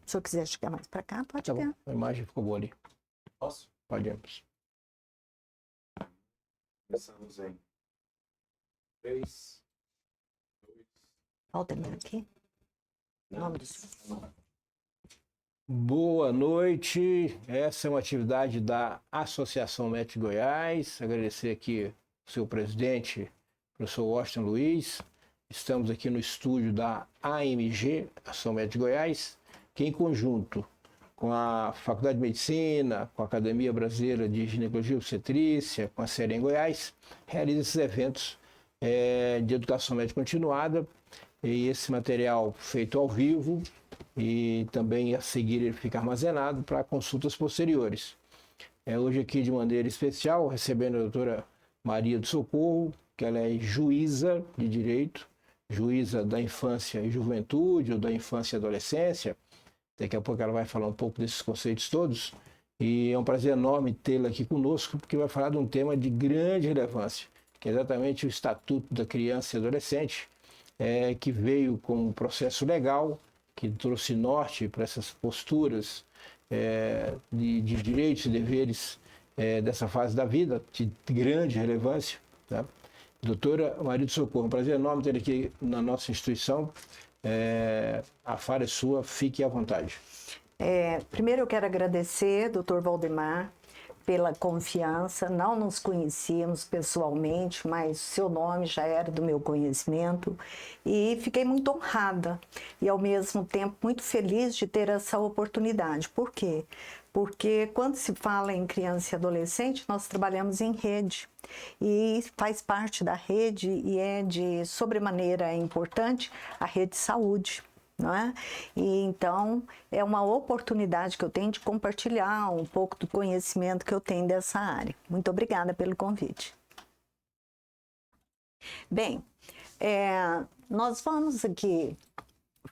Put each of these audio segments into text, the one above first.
Se eu quiser chegar mais para cá, pode Tá ver. bom, a imagem ficou boa ali. Posso? Pode ir. Começamos em 3, 2, Volta aqui. Em nome do Senhor. Boa noite, essa é uma atividade da Associação MET Goiás. Agradecer aqui o seu presidente, professor Washington Luiz. Estamos aqui no estúdio da AMG, Ação MET Goiás, que em conjunto com a Faculdade de Medicina, com a Academia Brasileira de Ginecologia e Obstetrícia, com a SEREM Goiás, realiza esses eventos de educação médica continuada. E esse material feito ao vivo e também a seguir ele fica armazenado para consultas posteriores. Hoje aqui de maneira especial recebendo a doutora Maria do Socorro, que ela é juíza de direito, juíza da infância e juventude ou da infância e adolescência. Daqui a pouco ela vai falar um pouco desses conceitos todos. E é um prazer enorme tê-la aqui conosco, porque vai falar de um tema de grande relevância, que é exatamente o Estatuto da Criança e Adolescente, que veio com um processo legal, que trouxe norte para essas posturas de direitos e deveres dessa fase da vida, de grande relevância. Tá? Doutora Maria do Socorro, um prazer enorme ter aqui na nossa instituição. A fala é sua, fique à vontade. Primeiro eu quero agradecer, doutor Valdemar, pela confiança. Não nos conhecíamos pessoalmente, mas seu nome já era do meu conhecimento e fiquei muito honrada e ao mesmo tempo muito feliz de ter essa oportunidade. Por quê? Porque quando se fala em criança e adolescente, nós trabalhamos em rede e faz parte da rede e é de sobremaneira importante a rede de saúde. Não é? E então é uma oportunidade que eu tenho de compartilhar um pouco do conhecimento que eu tenho dessa área. Muito obrigada pelo convite. Bem, nós vamos aqui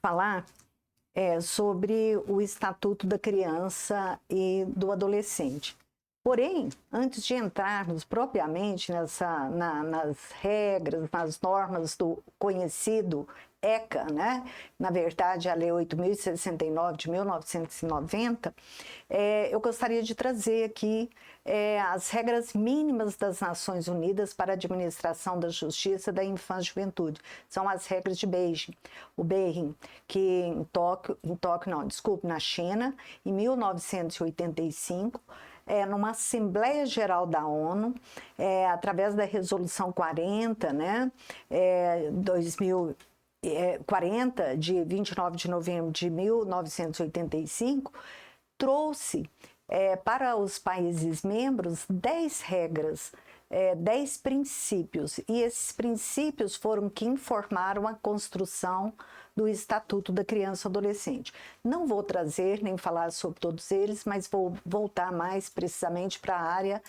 falar sobre o Estatuto da Criança e do Adolescente. Porém, antes de entrarmos propriamente nas regras, nas normas do conhecido ECA, né? Na verdade, a Lei 8.069 de 1990, eu gostaria de trazer aqui as regras mínimas das Nações Unidas para a administração da justiça da infância e juventude. São as regras de Beijing. O Beijing, que na China, em 1985, numa Assembleia Geral da ONU, através da Resolução 40, né, 40, de 29 de novembro de 1985, trouxe para os países membros 10 regras, 10 princípios, e esses princípios foram que informaram a construção do Estatuto da Criança e Adolescente. Não vou trazer nem falar sobre todos eles, mas vou voltar mais precisamente para a área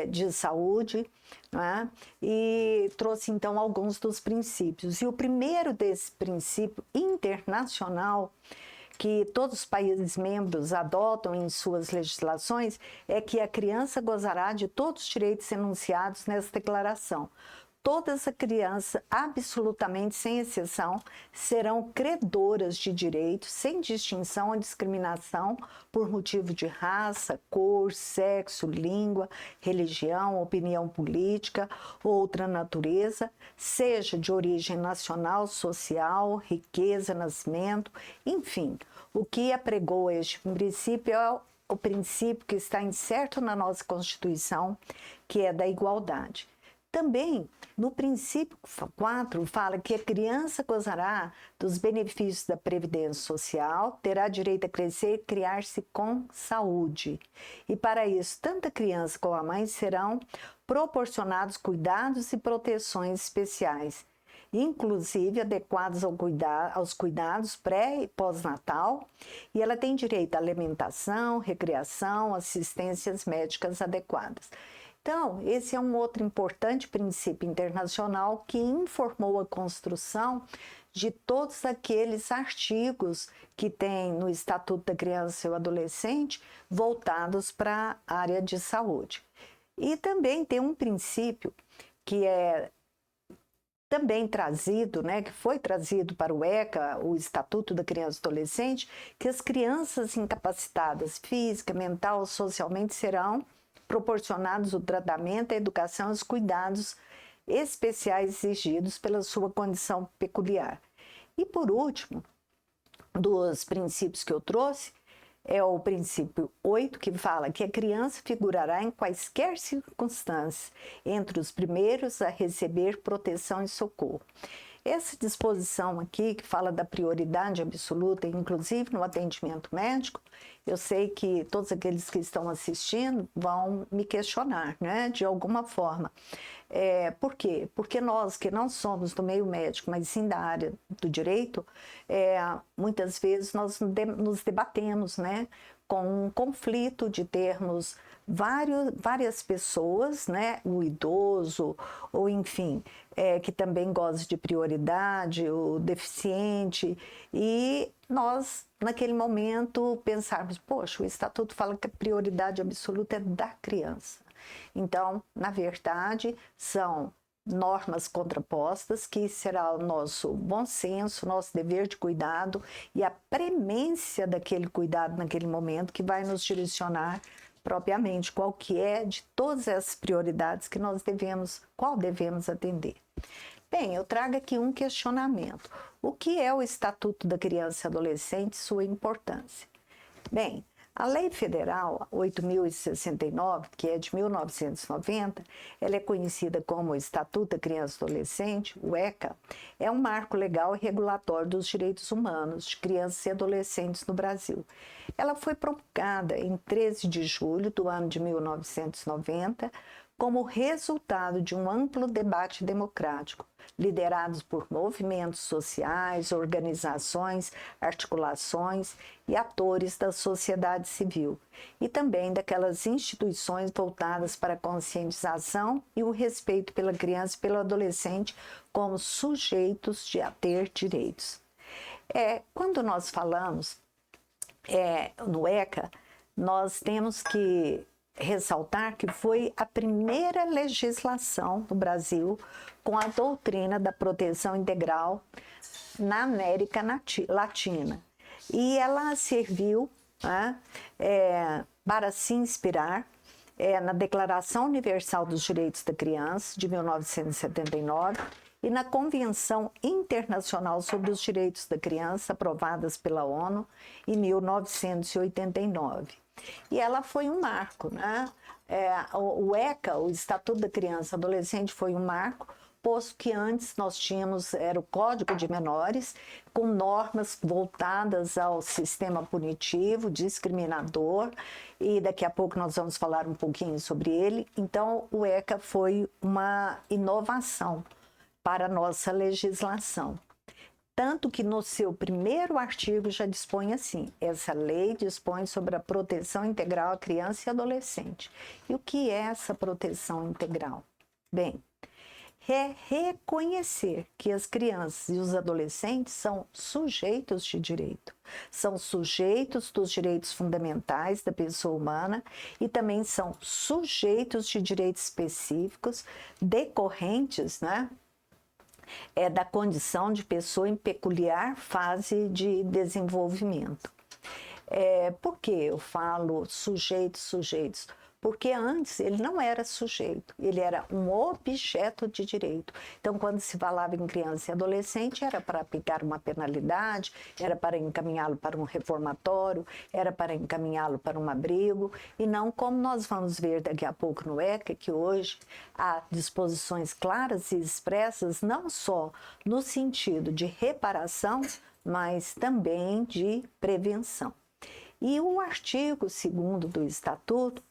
de saúde, né? E trouxe então alguns dos princípios. E o primeiro desse princípio internacional que todos os países membros adotam em suas legislações é que a criança gozará de todos os direitos enunciados nessa declaração. Toda essa criança, absolutamente sem exceção, serão credoras de direitos, sem distinção ou discriminação por motivo de raça, cor, sexo, língua, religião, opinião política ou outra natureza, seja de origem nacional, social, riqueza, nascimento, enfim. O que apregou este princípio é o princípio que está incerto na nossa Constituição, que é da igualdade. Também, no princípio 4, fala que a criança gozará dos benefícios da Previdência Social, terá direito a crescer e criar-se com saúde. E para isso, tanto a criança como a mãe serão proporcionados cuidados e proteções especiais, inclusive adequados aos cuidados pré- e pós-natal, e ela tem direito à alimentação, recreação, assistências médicas adequadas. Então, esse é um outro importante princípio internacional que informou a construção de todos aqueles artigos que tem no Estatuto da Criança e do Adolescente voltados para a área de saúde. E também tem um princípio que é também trazido, né, que foi trazido para o ECA, o Estatuto da Criança e Adolescente, que as crianças incapacitadas física, mental, socialmente serão proporcionados o tratamento, a educação e os cuidados especiais exigidos pela sua condição peculiar. E por último, dos princípios que eu trouxe, é o princípio 8, que fala que a criança figurará em quaisquer circunstâncias entre os primeiros a receber proteção e socorro. Essa disposição aqui, que fala da prioridade absoluta, inclusive no atendimento médico, eu sei que todos aqueles que estão assistindo vão me questionar, né, de alguma forma. Por quê? Porque nós que não somos do meio médico, mas sim da área do direito, muitas vezes nós nos debatemos, né, com um conflito de termos várias pessoas, né, o idoso, ou enfim, que também goza de prioridade, o deficiente, e nós, naquele momento, pensarmos, poxa, o Estatuto fala que a prioridade absoluta é da criança. Então, na verdade, são normas contrapostas, que será o nosso bom senso, nosso dever de cuidado e a premência daquele cuidado naquele momento que vai nos direcionar propriamente qual que é de todas essas prioridades que qual devemos atender. Bem, eu trago aqui um questionamento. O que é o Estatuto da Criança e Adolescente e sua importância? Bem, a Lei Federal 8.069, que é de 1990, ela é conhecida como o Estatuto da Criança e Adolescente, o ECA, é um marco legal e regulatório dos direitos humanos de crianças e adolescentes no Brasil. Ela foi promulgada em 13 de julho do ano de 1990, como resultado de um amplo debate democrático, liderados por movimentos sociais, organizações, articulações e atores da sociedade civil, e também daquelas instituições voltadas para a conscientização e o respeito pela criança e pelo adolescente como sujeitos a ter direitos. Quando nós falamos no ECA, nós temos que ressaltar que foi a primeira legislação no Brasil com a doutrina da proteção integral na América Latina. E ela serviu para se inspirar na Declaração Universal dos Direitos da Criança, de 1979, e na Convenção Internacional sobre os Direitos da Criança, aprovadas pela ONU em 1989. E ela foi um marco, né? O ECA, o Estatuto da Criança e Adolescente, foi um marco, posto que antes nós tínhamos, era o Código de Menores, com normas voltadas ao sistema punitivo, discriminador, e daqui a pouco nós vamos falar um pouquinho sobre ele. Então, o ECA foi uma inovação para a nossa legislação. Tanto que no seu primeiro artigo já dispõe assim: essa lei dispõe sobre a proteção integral à criança e adolescente. E o que é essa proteção integral? Bem, é reconhecer que as crianças e os adolescentes são sujeitos de direito, são sujeitos dos direitos fundamentais da pessoa humana e também são sujeitos de direitos específicos decorrentes, né, da condição de pessoa em peculiar fase de desenvolvimento. Por que eu falo sujeitos? Porque antes ele não era sujeito, ele era um objeto de direito. Então, quando se falava em criança e adolescente, era para aplicar uma penalidade, era para encaminhá-lo para um reformatório, era para encaminhá-lo para um abrigo, e não como nós vamos ver daqui a pouco no ECA, que hoje há disposições claras e expressas, não só no sentido de reparação, mas também de prevenção. E o artigo 2º do Estatuto,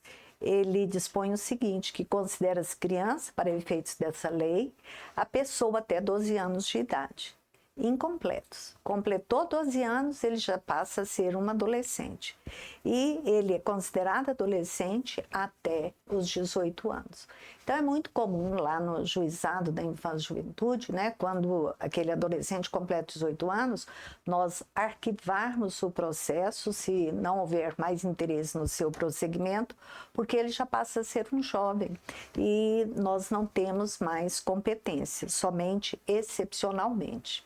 ele dispõe o seguinte, que considera as crianças, para efeitos dessa lei, a pessoa até 12 anos de idade. incompletos. Completou 12 anos, ele já passa a ser um adolescente. E ele é considerado adolescente até os 18 anos. Então, é muito comum lá no juizado da infância e juventude, né, quando aquele adolescente completa 18 anos, nós arquivarmos o processo, se não houver mais interesse no seu prosseguimento, porque ele já passa a ser um jovem e nós não temos mais competência, somente excepcionalmente.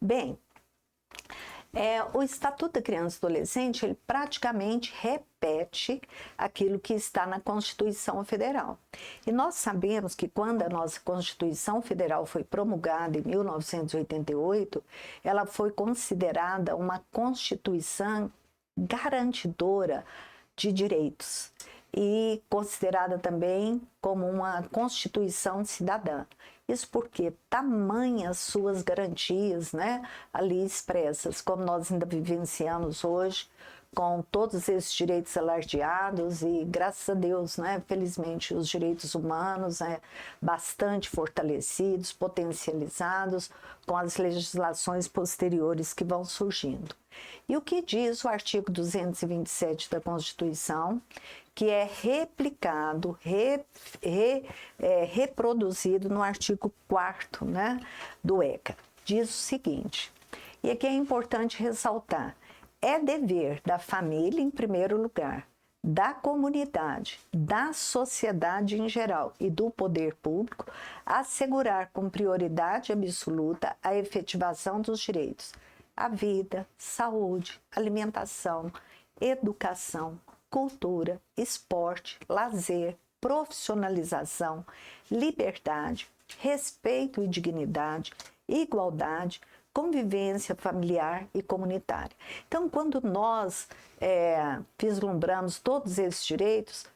Bem, o Estatuto da Criança e do Adolescente, ele praticamente repete aquilo que está na Constituição Federal. E nós sabemos que quando a nossa Constituição Federal foi promulgada em 1988, ela foi considerada uma Constituição garantidora de direitos e considerada também como uma Constituição cidadã. Isso porque tamanhas suas garantias, né, ali expressas, como nós ainda vivenciamos hoje, com todos esses direitos alardeados e, graças a Deus, né, felizmente, os direitos humanos bastante fortalecidos, potencializados com as legislações posteriores que vão surgindo. E o que diz o artigo 227 da Constituição, que é replicado, reproduzido no artigo 4º, né, do ECA. Diz o seguinte, e aqui é importante ressaltar, é dever da família, em primeiro lugar, da comunidade, da sociedade em geral e do poder público, assegurar com prioridade absoluta a efetivação dos direitos à vida, saúde, alimentação, educação, cultura, esporte, lazer, profissionalização, liberdade, respeito e dignidade, igualdade, convivência familiar e comunitária. Então, quando nós vislumbramos todos esses direitos,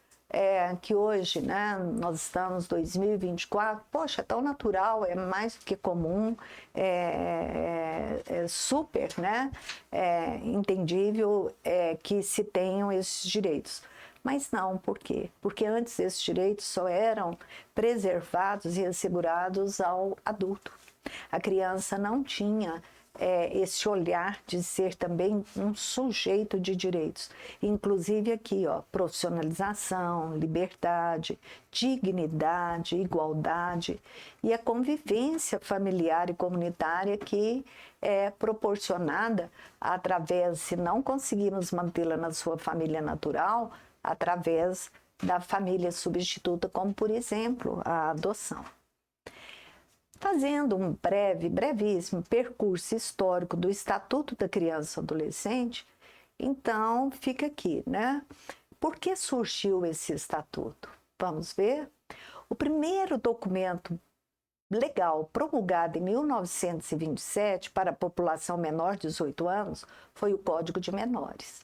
que hoje, né, nós estamos em 2024, poxa, é tão natural, é mais do que comum, é super, né, entendível que se tenham esses direitos. Mas não, por quê? Porque antes esses direitos só eram preservados e assegurados ao adulto. A criança não tinha esse olhar de ser também um sujeito de direitos. Inclusive aqui, profissionalização, liberdade, dignidade, igualdade e a convivência familiar e comunitária que é proporcionada através, se não conseguirmos mantê-la na sua família natural, através da família substituta, como por exemplo a adoção. Fazendo um brevíssimo percurso histórico do Estatuto da Criança e Adolescente, então fica aqui, né? Por que surgiu esse estatuto? Vamos ver? O primeiro documento legal promulgado em 1927 para a população menor de 18 anos foi o Código de Menores.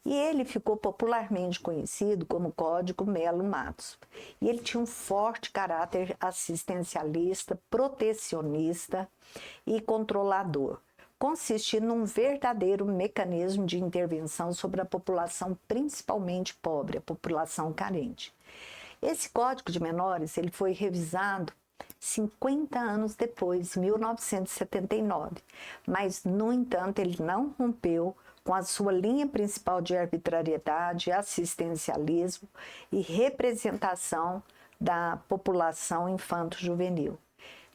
E ele ficou popularmente conhecido como Código Melo Matos. E ele tinha um forte caráter assistencialista, protecionista e controlador, consistindo num verdadeiro mecanismo de intervenção sobre a população principalmente pobre, a população carente. Esse Código de Menores ele foi revisado 50 anos depois, 1979, mas, no entanto, ele não rompeu com a sua linha principal de arbitrariedade, assistencialismo e representação da população infanto-juvenil.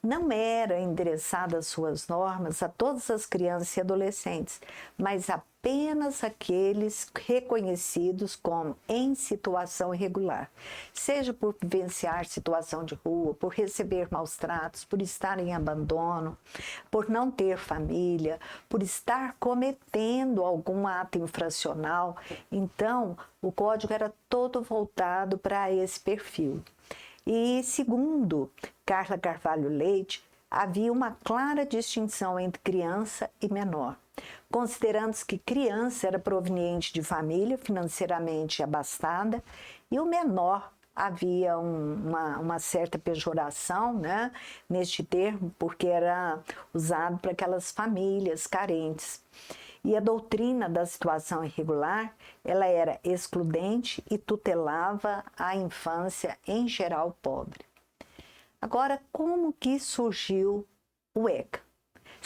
Não era endereçada as suas normas a todas as crianças e adolescentes, mas apenas aqueles reconhecidos como em situação irregular, seja por vivenciar situação de rua, por receber maus tratos, por estar em abandono, por não ter família, por estar cometendo algum ato infracional. Então, o código era todo voltado para esse perfil. E, segundo Carla Carvalho Leite, havia uma clara distinção entre criança e menor, considerando-se que criança era proveniente de família financeiramente abastada e o menor havia uma certa pejoração, né, neste termo, porque era usado para aquelas famílias carentes. E a doutrina da situação irregular, ela era excludente e tutelava a infância em geral pobre. Agora, como que surgiu o ECA?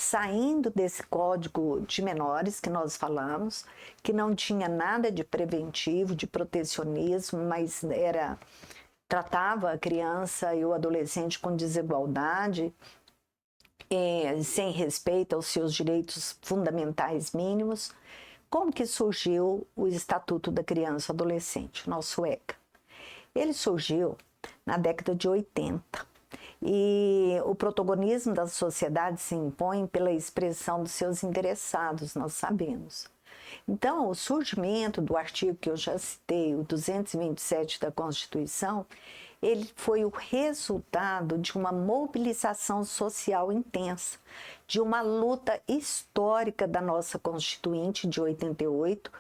saindo desse código de menores que nós falamos, que não tinha nada de preventivo, de protecionismo, mas tratava a criança e o adolescente com desigualdade, sem respeito aos seus direitos fundamentais mínimos. Como que surgiu o Estatuto da Criança e Adolescente, nosso ECA? Ele surgiu na década de 80 e o protagonismo da sociedade se impõe pela expressão dos seus interessados, nós sabemos. Então, o surgimento do artigo que eu já citei, o 227 da Constituição, ele foi o resultado de uma mobilização social intensa, de uma luta histórica da nossa Constituinte de 88,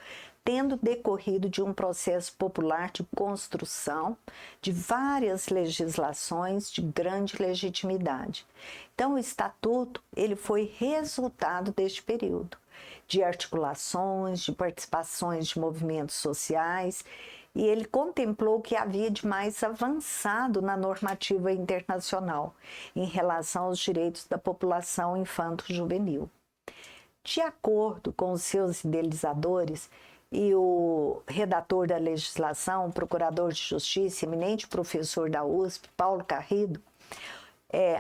tendo decorrido de um processo popular de construção de várias legislações de grande legitimidade. Então, o Estatuto ele foi resultado deste período, de articulações, de participações de movimentos sociais, e ele contemplou o que havia de mais avançado na normativa internacional em relação aos direitos da população infanto-juvenil. De acordo com os seus idealizadores e o redator da legislação, o procurador de justiça, eminente professor da USP, Paulo Carrido,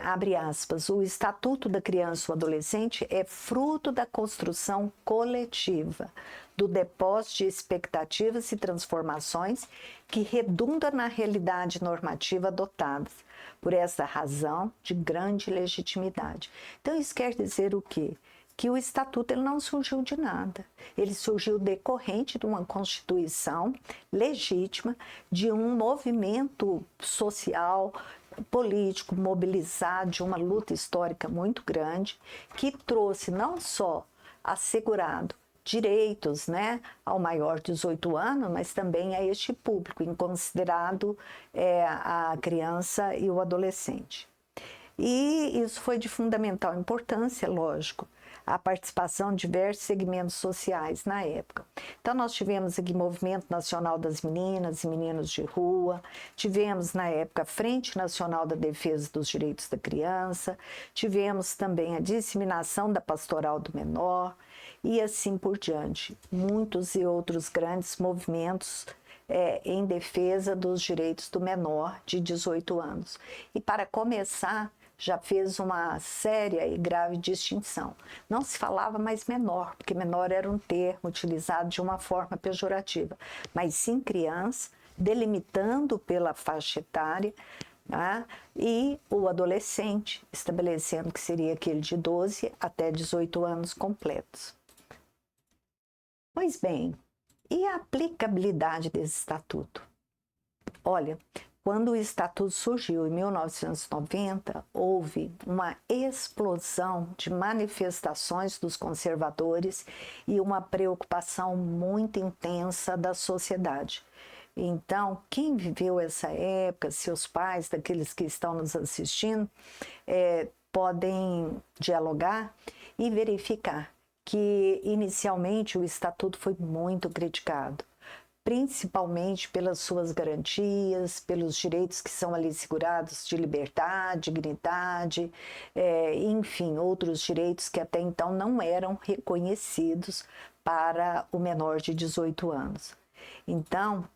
abre aspas, o Estatuto da Criança e do Adolescente é fruto da construção coletiva, do depósito de expectativas e transformações que redunda na realidade normativa adotadas, por essa razão de grande legitimidade. Então, isso quer dizer o quê? Que o Estatuto ele não surgiu de nada, ele surgiu decorrente de uma Constituição legítima, de um movimento social, político mobilizado, de uma luta histórica muito grande, que trouxe não só assegurado direitos, né, ao maior de 18 anos, mas também a este público, em considerado a criança e o adolescente. E isso foi de fundamental importância, lógico, a participação de diversos segmentos sociais na época. Então, nós tivemos aqui o Movimento Nacional das Meninas e Meninos de Rua, tivemos na época a Frente Nacional da Defesa dos Direitos da Criança, tivemos também a disseminação da Pastoral do Menor e assim por diante. Muitos e outros grandes movimentos em defesa dos direitos do menor de 18 anos. E para começar, já fez uma séria e grave distinção. Não se falava mais menor, porque menor era um termo utilizado de uma forma pejorativa, mas sim criança, delimitando pela faixa etária, né? E o adolescente, estabelecendo que seria aquele de 12 até 18 anos completos. Pois bem, e a aplicabilidade desse estatuto? Olha, quando o Estatuto surgiu em 1990, houve uma explosão de manifestações dos conservadores e uma preocupação muito intensa da sociedade. Então, quem viveu essa época, seus pais, daqueles que estão nos assistindo, podem dialogar e verificar que, inicialmente, o Estatuto foi muito criticado, principalmente pelas suas garantias, pelos direitos que são ali segurados de liberdade, dignidade, enfim, outros direitos que até então não eram reconhecidos para o menor de 18 anos. Então,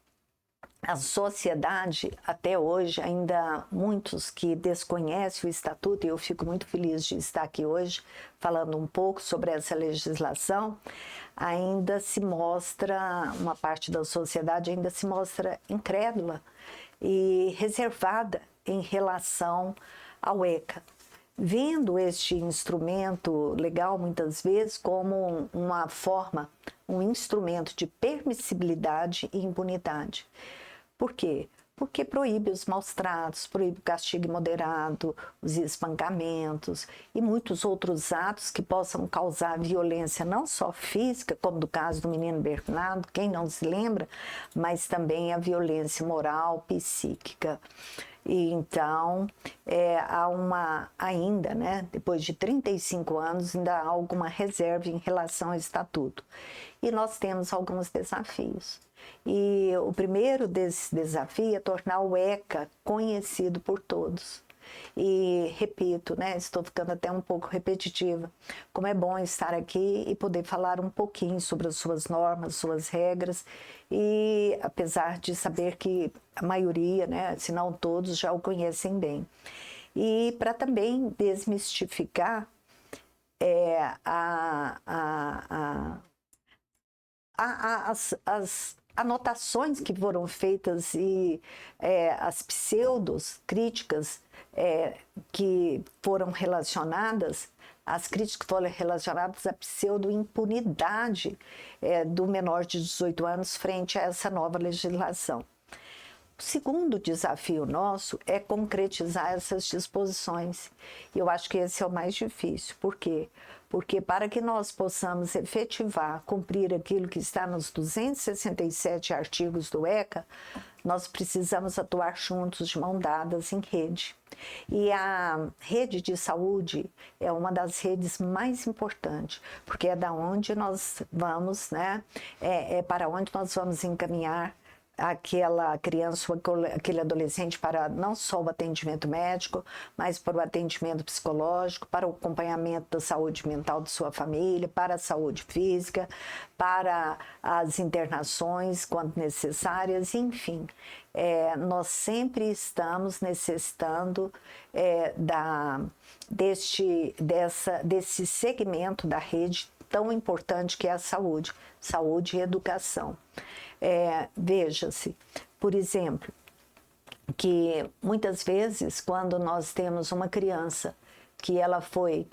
a sociedade, até hoje, ainda muitos que desconhecem o Estatuto, e eu fico muito feliz de estar aqui hoje falando um pouco sobre essa legislação, ainda se mostra, uma parte da sociedade ainda se mostra incrédula e reservada em relação ao ECA, vendo este instrumento legal muitas vezes como uma forma, um instrumento de permissibilidade e impunidade. Por quê? Porque proíbe os maus-tratos, proíbe o castigo moderado, os espancamentos e muitos outros atos que possam causar violência não só física, como no caso do menino Bernardo, quem não se lembra, mas também a violência moral, psíquica. E então, há ainda, né, depois de 35 anos, ainda há alguma reserva em relação ao Estatuto. E nós temos alguns desafios. E o primeiro desses desafios é tornar o ECA conhecido por todos. E repito, né, estou ficando até um pouco repetitiva, como é bom estar aqui e poder falar um pouquinho sobre as suas normas, suas regras, e apesar de saber que a maioria, né, se não todos, já o conhecem bem. E para também desmistificar as anotações que foram feitas e as pseudos críticas que foram relacionadas, as críticas foram relacionadas à pseudo-impunidade do menor de 18 anos frente a essa nova legislação. O segundo desafio nosso é concretizar essas disposições. E eu acho que esse é o mais difícil. Por quê? Porque para que nós possamos efetivar, cumprir aquilo que está nos 267 artigos do ECA, nós precisamos atuar juntos, de mão dadas, em rede. E a rede de saúde é uma das redes mais importantes, porque é da onde nós vamos, né? É para onde nós vamos encaminhar aquela criança, aquele adolescente para não só o atendimento médico, mas para o atendimento psicológico, para o acompanhamento da saúde mental de sua família, para a saúde física, para as internações quando necessárias, enfim. Nós sempre estamos necessitando desse segmento da rede tão importante que é a saúde e educação. Veja-se, por exemplo, que muitas vezes quando nós temos uma criança que ela foi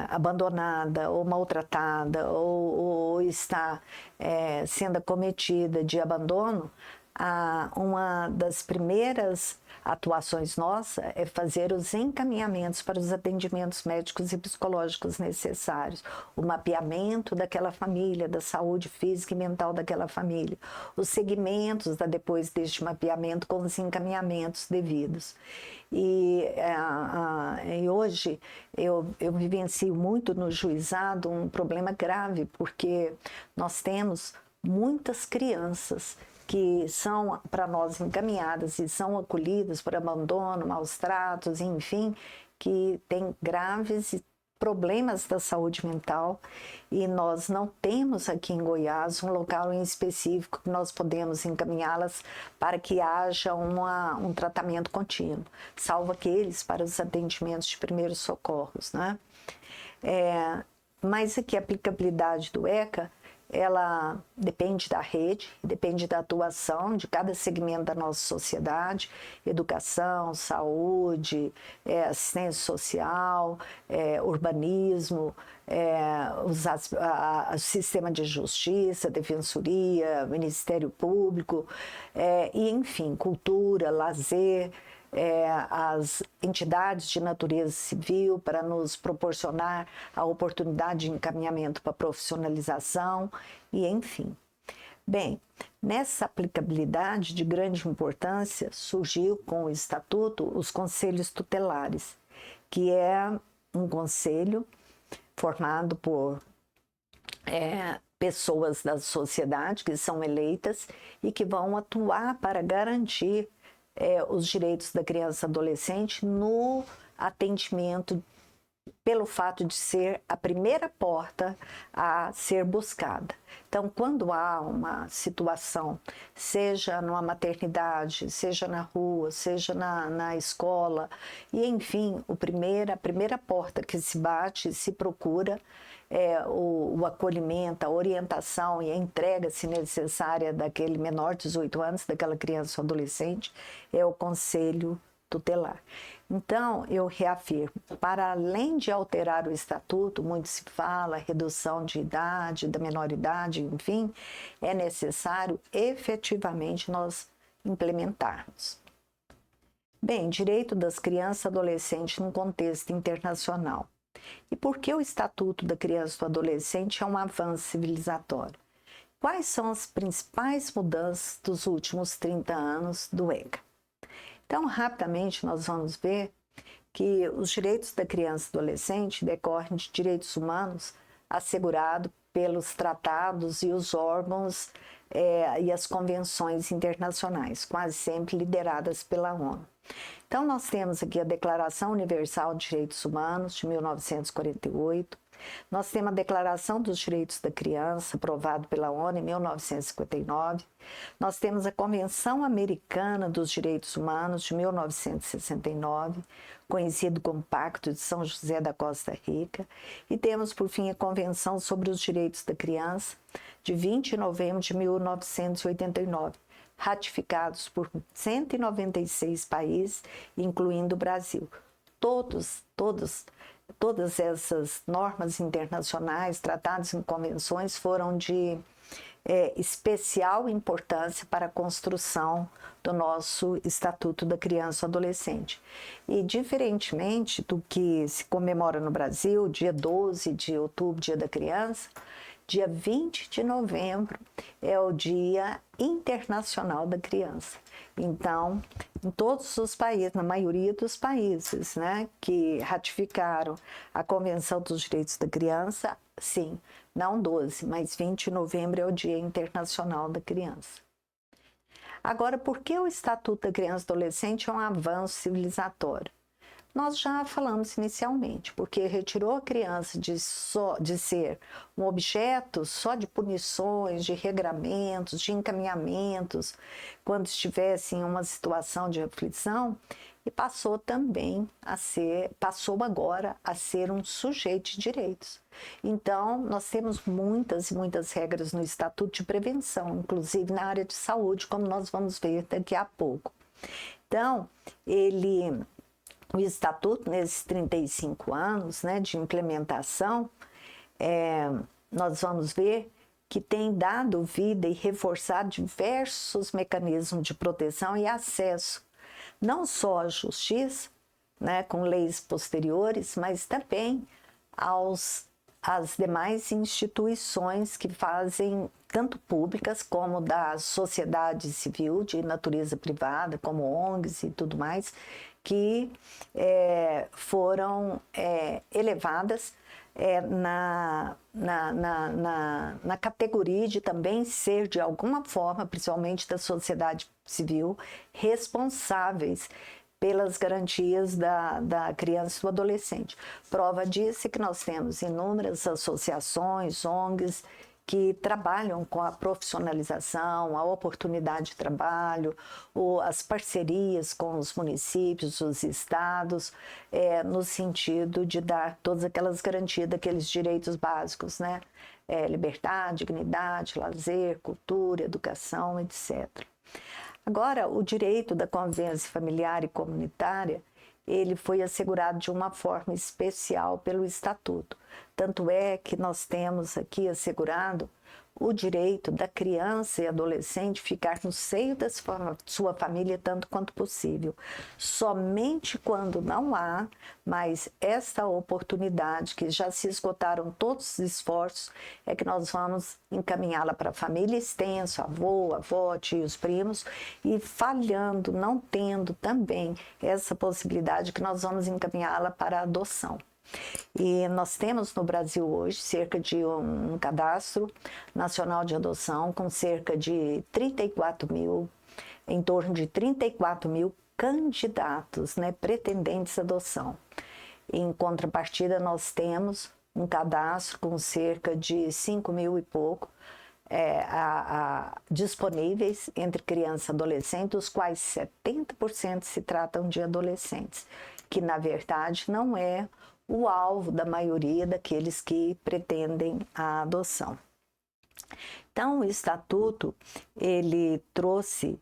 abandonada ou maltratada ou está sendo acometida de abandono, uma das primeiras atuações nossa é fazer os encaminhamentos para os atendimentos médicos e psicológicos necessários, o mapeamento daquela família, da saúde física e mental daquela família, os segmentos depois deste mapeamento com os encaminhamentos devidos. E hoje eu vivencio muito no juizado um problema grave, porque nós temos muitas crianças que são para nós encaminhadas e são acolhidas por abandono, maus tratos, enfim, que têm graves problemas da saúde mental, e nós não temos aqui em Goiás um local em específico que nós podemos encaminhá-las para que haja um tratamento contínuo, salvo aqueles para os atendimentos de primeiros socorros, né? Mas aqui a aplicabilidade do ECA, ela depende da rede, depende da atuação de cada segmento da nossa sociedade, educação, saúde, assistência social, urbanismo, o sistema de justiça, defensoria, Ministério Público, e enfim, cultura, lazer, as entidades de natureza civil para nos proporcionar a oportunidade de encaminhamento para profissionalização e enfim. Bem, nessa aplicabilidade de grande importância surgiu com o Estatuto os conselhos tutelares, que é um conselho formado por pessoas da sociedade que são eleitas e que vão atuar para garantir os direitos da criança e adolescente no atendimento, pelo fato de ser a primeira porta a ser buscada. Então, quando há uma situação, seja numa maternidade, seja na rua, seja na escola, e enfim, a primeira porta que se bate, se procura o acolhimento, a orientação e a entrega, se necessária, daquele menor de 18 anos, daquela criança ou adolescente, é o conselho tutelar. Então, eu reafirmo, para além de alterar o estatuto, muito se fala, redução de idade, da menoridade, enfim, é necessário efetivamente nós implementarmos. Bem, direito das crianças e adolescentes no contexto internacional. E por que o Estatuto da Criança e do Adolescente é um avanço civilizatório? Quais são as principais mudanças dos últimos 30 anos do ECA? Então, rapidamente, nós vamos ver que os direitos da criança e do adolescente decorrem de direitos humanos assegurado pelos tratados e os órgãos e as convenções internacionais, quase sempre lideradas pela ONU. Então, nós temos aqui a Declaração Universal de Direitos Humanos, de 1948, nós temos a Declaração dos Direitos da Criança, aprovada pela ONU em 1959, nós temos a Convenção Americana dos Direitos Humanos, de 1969, conhecido como Pacto de São José da Costa Rica, e temos, por fim, a Convenção sobre os Direitos da Criança, de 20 de novembro de 1989, ratificados por 196 países, incluindo o Brasil. Todas essas normas internacionais, tratados e convenções foram de especial importância para a construção do nosso Estatuto da Criança e Adolescente. E, diferentemente do que se comemora no Brasil, dia 12 de outubro, Dia da Criança, dia 20 de novembro é o Dia Internacional da Criança. Então, em todos os países, na maioria dos países, né, que ratificaram a Convenção dos Direitos da Criança, sim, não 12, mas 20 de novembro é o Dia Internacional da Criança. Agora, por que o Estatuto da Criança e Adolescente é um avanço civilizatório? Nós já falamos inicialmente, porque retirou a criança de ser um objeto só de punições, de regramentos, de encaminhamentos, quando estivesse em uma situação de aflição, e passou agora a ser um sujeito de direitos. Então, nós temos muitas e muitas regras no Estatuto de Prevenção, inclusive na área de saúde, como nós vamos ver daqui a pouco. Então, o Estatuto, nesses 35 anos, né, de implementação, nós vamos ver que tem dado vida e reforçado diversos mecanismos de proteção e acesso, não só à justiça, né, com leis posteriores, mas também às demais instituições que fazem, tanto públicas como da sociedade civil, de natureza privada, como ONGs e tudo mais, que foram elevadas na categoria de também ser, de alguma forma, principalmente da sociedade civil, responsáveis pelas garantias da criança e do adolescente. Prova disso é que nós temos inúmeras associações, ONGs, que trabalham com a profissionalização, a oportunidade de trabalho, as parcerias com os municípios, os estados, no sentido de dar todas aquelas garantias daqueles direitos básicos, né? Liberdade, dignidade, lazer, cultura, educação, etc. Agora, o direito da convivência familiar e comunitária, ele foi assegurado de uma forma especial pelo Estatuto. Tanto é que nós temos aqui assegurado o direito da criança e adolescente ficar no seio da sua família tanto quanto possível. Somente quando não há mais esta oportunidade, que já se esgotaram todos os esforços, é que nós vamos encaminhá-la para a família extensa, avô, avó, tios, primos, e falhando, não tendo também essa possibilidade, que nós vamos encaminhá-la para a adoção. E nós temos no Brasil hoje cerca de um cadastro nacional de adoção com cerca de 34 mil, em torno de 34 mil candidatos, né, pretendentes à adoção. Em contrapartida, nós temos um cadastro com cerca de 5 mil e pouco disponíveis entre criança e adolescente, dos quais 70% se tratam de adolescentes, que na verdade não é o alvo da maioria daqueles que pretendem a adoção. Então, o Estatuto, ele trouxe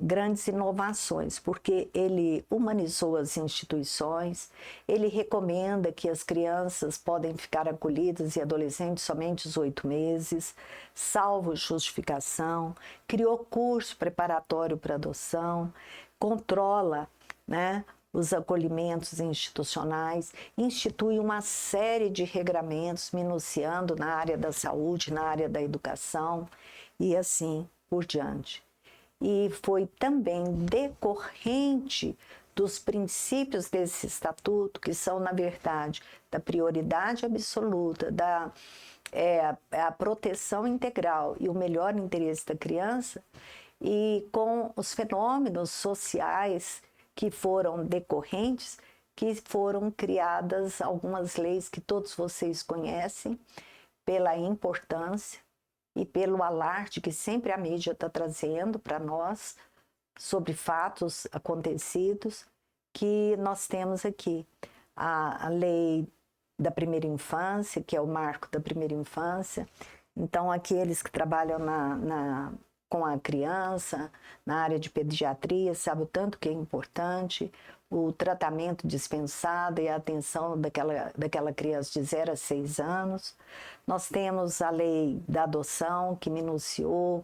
grandes inovações, porque ele humanizou as instituições, ele recomenda que as crianças podem ficar acolhidas e adolescentes somente os 8 meses, salvo justificação, criou curso preparatório para adoção, controla, né, os acolhimentos institucionais, institui uma série de regramentos minuciando na área da saúde, na área da educação e assim por diante. E foi também decorrente dos princípios desse estatuto, que são, na verdade, da prioridade absoluta, a proteção integral e o melhor interesse da criança, e com os fenômenos sociais que foram decorrentes, que foram criadas algumas leis que todos vocês conhecem, pela importância e pelo alarde que sempre a mídia está trazendo para nós sobre fatos acontecidos, que nós temos aqui a lei da primeira infância, que é o marco da primeira infância. Então, aqueles que trabalham com a criança, na área de pediatria, sabem o tanto que é importante o tratamento dispensado e a atenção daquela criança de 0 a 6 anos. Nós temos a lei da adoção, que minuciou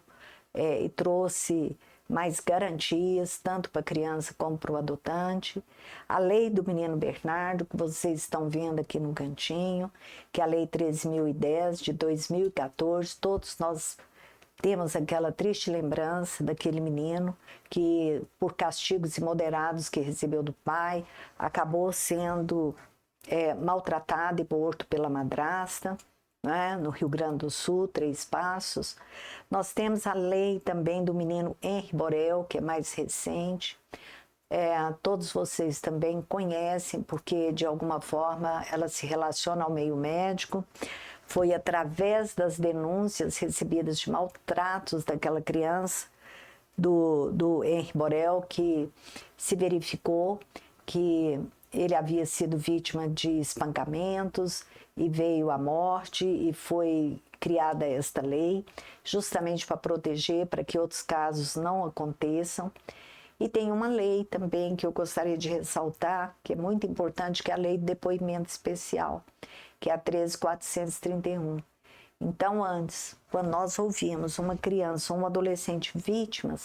e trouxe mais garantias, tanto para a criança como para o adotante. A lei do menino Bernardo, que vocês estão vendo aqui no cantinho, que é a lei 13.010 de 2014, todos nós temos aquela triste lembrança daquele menino que, por castigos imoderados que recebeu do pai, acabou sendo maltratado e morto pela madrasta, né? No Rio Grande do Sul, 3 Passos. Nós temos a lei também do menino Henri Borel, que é mais recente. Todos vocês também conhecem, porque de alguma forma ela se relaciona ao meio médico. Foi através das denúncias recebidas de maltratos daquela criança, do Henri Borel, que se verificou que ele havia sido vítima de espancamentos e veio à morte, e foi criada esta lei justamente para proteger, para que outros casos não aconteçam. E tem uma lei também que eu gostaria de ressaltar, que é muito importante, que é a lei de depoimento especial, que é a 13.431. Então, antes, quando nós ouvíamos uma criança ou um adolescente vítima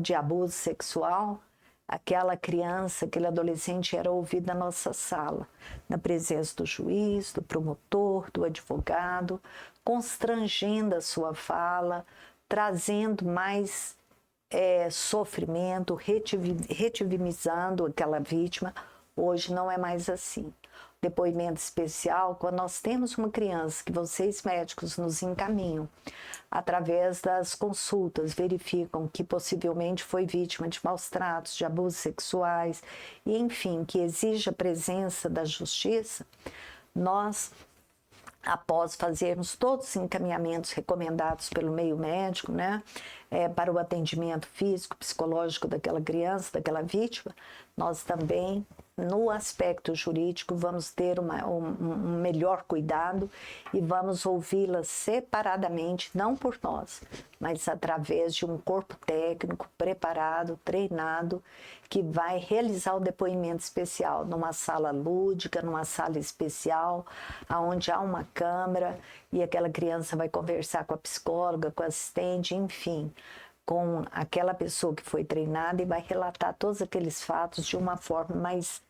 de abuso sexual, aquela criança, aquele adolescente era ouvido na nossa sala, na presença do juiz, do promotor, do advogado, constrangendo a sua fala, trazendo mais sofrimento, retivimizando aquela vítima. Hoje não é mais assim. Depoimento especial, quando nós temos uma criança que vocês médicos nos encaminham, através das consultas, verificam que possivelmente foi vítima de maus tratos, de abusos sexuais, e enfim, que exige a presença da justiça, nós, após fazermos todos os encaminhamentos recomendados pelo meio médico, né, para o atendimento físico, psicológico daquela criança, daquela vítima, nós também, no aspecto jurídico, vamos ter um melhor cuidado e vamos ouvi-la separadamente, não por nós, mas através de um corpo técnico preparado, treinado, que vai realizar o depoimento especial numa sala lúdica, numa sala especial, onde há uma câmera e aquela criança vai conversar com a psicóloga, com a assistente, enfim, com aquela pessoa que foi treinada, e vai relatar todos aqueles fatos de uma forma mais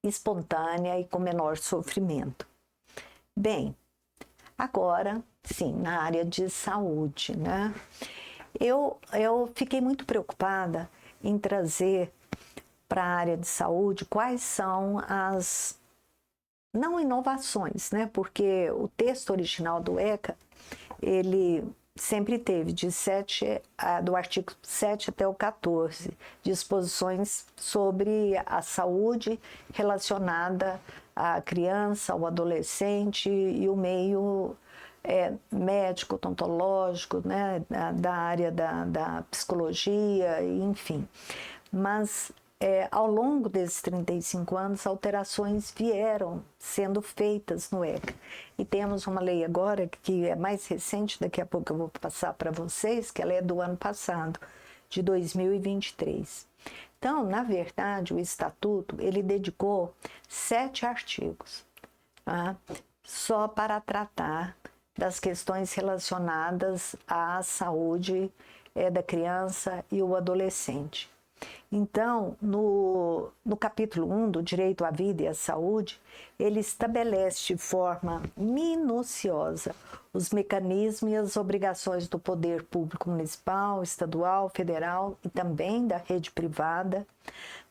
espontânea e com menor sofrimento. Bem, agora, sim, na área de saúde, né? Eu fiquei muito preocupada em trazer para a área de saúde quais são as, não inovações, né? Porque o texto original do ECA, ele sempre teve do artigo 7 até o 14, disposições sobre a saúde relacionada à criança, ao adolescente e o meio médico, odontológico, né, da área da psicologia, enfim. Mas ao longo desses 35 anos, alterações vieram sendo feitas no ECA. E temos uma lei agora que é mais recente, daqui a pouco eu vou passar para vocês, que ela é do ano passado, de 2023. Então, na verdade, o Estatuto, ele dedicou 7 artigos, tá? Só para tratar das questões relacionadas à saúde da criança e o adolescente. Então, no capítulo 1 do Direito à Vida e à Saúde, ele estabelece de forma minuciosa os mecanismos e as obrigações do poder público municipal, estadual, federal e também da rede privada,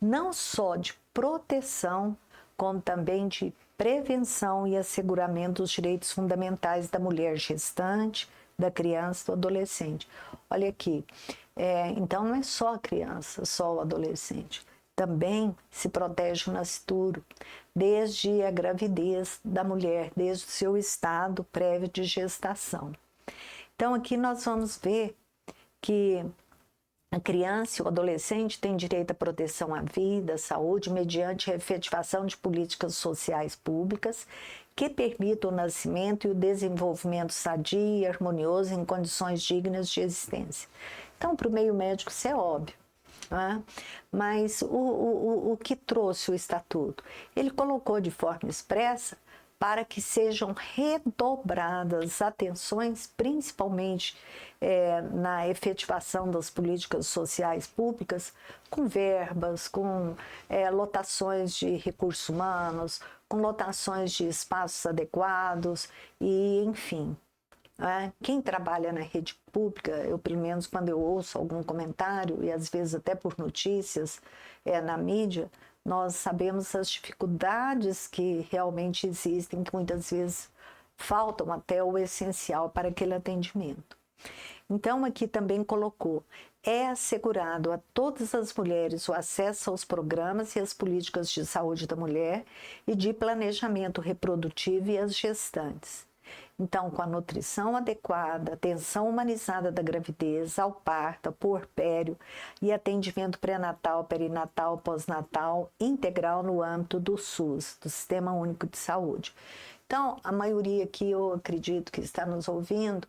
não só de proteção, como também de prevenção e asseguramento dos direitos fundamentais da mulher gestante, da criança e do adolescente. Olha aqui, então não é só a criança, só o adolescente. Também se protege o nascituro, desde a gravidez da mulher, desde o seu estado prévio de gestação. Então aqui nós vamos ver que a criança e o adolescente têm direito à proteção à vida, à saúde, mediante a efetivação de políticas sociais públicas que permitam o nascimento e o desenvolvimento sadio e harmonioso em condições dignas de existência. Então, para o meio médico, isso é óbvio. Mas o que trouxe o Estatuto? Ele colocou de forma expressa para que sejam redobradas atenções, principalmente na efetivação das políticas sociais públicas, com verbas, com lotações de recursos humanos, com lotações de espaços adequados e, enfim. Quem trabalha na rede pública, eu pelo menos quando eu ouço algum comentário, e às vezes até por notícias na mídia, nós sabemos as dificuldades que realmente existem, que muitas vezes faltam até o essencial para aquele atendimento. Então aqui também colocou, é assegurado a todas as mulheres o acesso aos programas e às políticas de saúde da mulher e de planejamento reprodutivo e às gestantes. Então, com a nutrição adequada, atenção humanizada da gravidez, ao parto, ao puerpério e atendimento pré-natal, perinatal, pós-natal, integral no âmbito do SUS, do Sistema Único de Saúde. Então, a maioria que eu acredito que está nos ouvindo,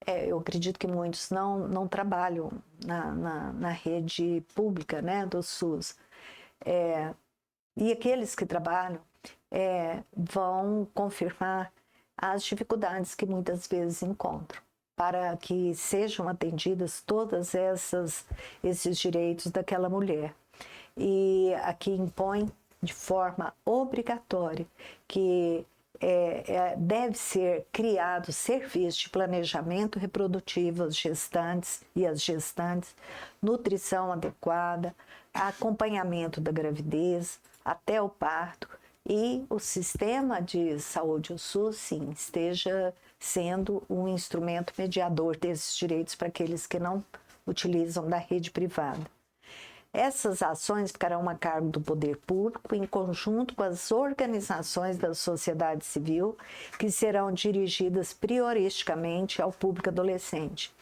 eu acredito que muitos não trabalham na rede pública, né, do SUS. E aqueles que trabalham vão confirmar as dificuldades que muitas vezes encontram para que sejam atendidas todas esses direitos daquela mulher. E aqui impõe de forma obrigatória que deve ser criado serviço de planejamento reprodutivo às gestantes e às gestantes, nutrição adequada, acompanhamento da gravidez até o parto, e o sistema de saúde, o SUS, sim, esteja sendo um instrumento mediador desses direitos para aqueles que não utilizam da rede privada. Essas ações ficarão a cargo do poder público em conjunto com as organizações da sociedade civil, que serão dirigidas prioristicamente ao público adolescente.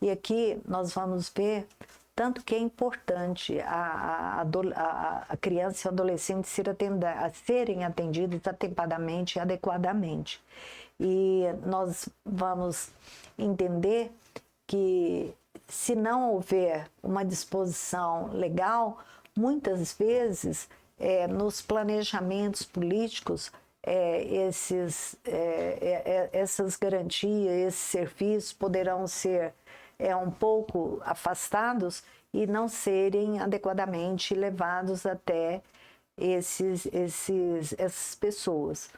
E aqui nós vamos ver tanto que é importante a criança e o adolescente serem atendidos atempadamente e adequadamente. E nós vamos entender que, se não houver uma disposição legal, muitas vezes, nos planejamentos políticos, essas garantias, esses serviços poderão ser um pouco afastados e não serem adequadamente levados até essas pessoas.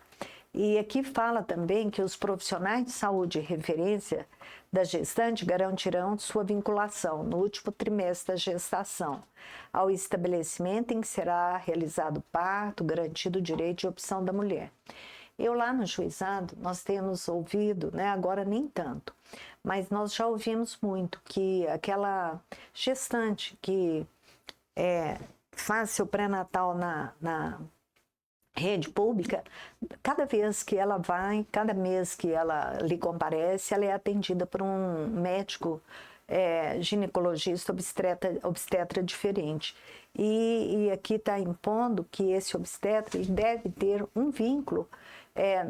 E aqui fala também que os profissionais de saúde de referência da gestante garantirão sua vinculação no último trimestre da gestação, ao estabelecimento em que será realizado o parto, garantido o direito de opção da mulher. Eu lá no juizado, nós temos ouvido, né, agora nem tanto, mas nós já ouvimos muito que aquela gestante que faz seu pré-natal na rede pública, cada vez que ela vai, cada mês que ela lhe comparece, ela é atendida por um médico ginecologista, obstetra diferente. E aqui está impondo que esse obstetra ele deve ter um vínculo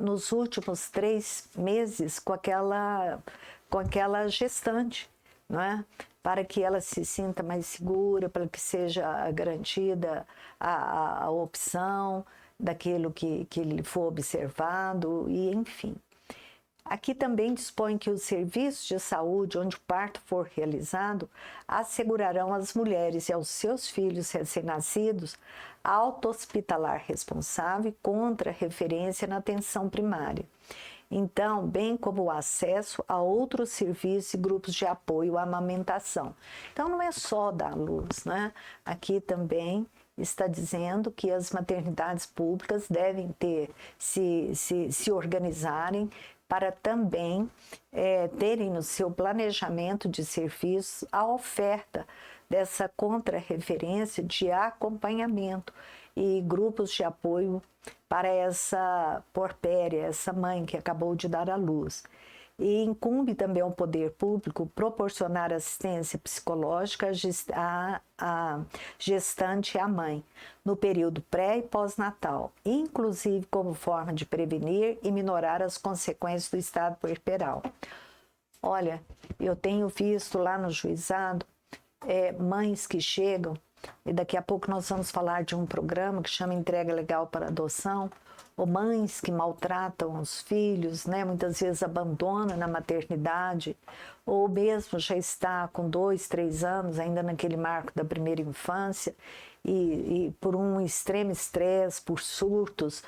nos últimos 3 meses com aquela gestante, não é? Para que ela se sinta mais segura, para que seja garantida a opção daquilo que lhe for observado, e enfim. Aqui também dispõe que os serviços de saúde onde o parto for realizado assegurarão às mulheres e aos seus filhos recém-nascidos alta hospitalar responsável e contra referência na atenção primária. Então, bem como o acesso a outros serviços e grupos de apoio à amamentação. Então, não é só dar à luz, né? Aqui também está dizendo que as maternidades públicas devem se organizarem para também terem no seu planejamento de serviços a oferta dessa contrarreferência de acompanhamento e grupos de apoio para essa porpéria, essa mãe que acabou de dar à luz. E incumbe também ao poder público proporcionar assistência psicológica à gestante e à mãe, no período pré e pós-natal, inclusive como forma de prevenir e minorar as consequências do estado puerperal. Olha, eu tenho visto lá no juizado mães que chegam, e daqui a pouco nós vamos falar de um programa que chama Entrega Legal para Adoção, ou mães que maltratam os filhos, né? Muitas vezes abandonam na maternidade, ou mesmo já está com 2, 3 anos, ainda naquele marco da primeira infância, e por um extremo estresse, por surtos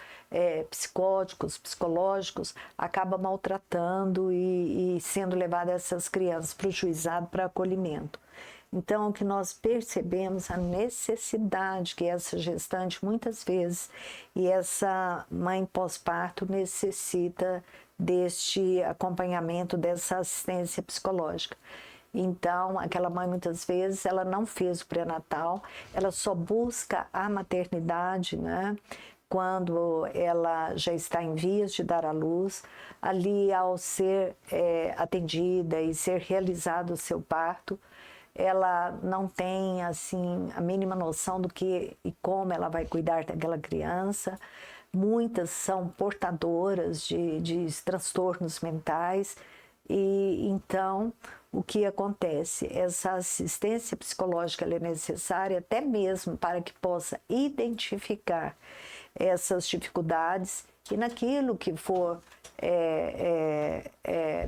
psicóticos, psicológicos, acaba maltratando e sendo levada essas crianças para o juizado para acolhimento. Então, o que nós percebemos a necessidade que essa gestante muitas vezes e essa mãe pós-parto necessita deste acompanhamento, dessa assistência psicológica. Então, aquela mãe muitas vezes ela não fez o pré-natal, ela só busca a maternidade, né? Quando ela já está em vias de dar à luz, ali ao ser atendida e ser realizado o seu parto, ela não tem assim a mínima noção do que e como ela vai cuidar daquela criança. Muitas são portadoras de transtornos mentais e então o que acontece? Essa assistência psicológica ela é necessária até mesmo para que possa identificar essas dificuldades e naquilo que for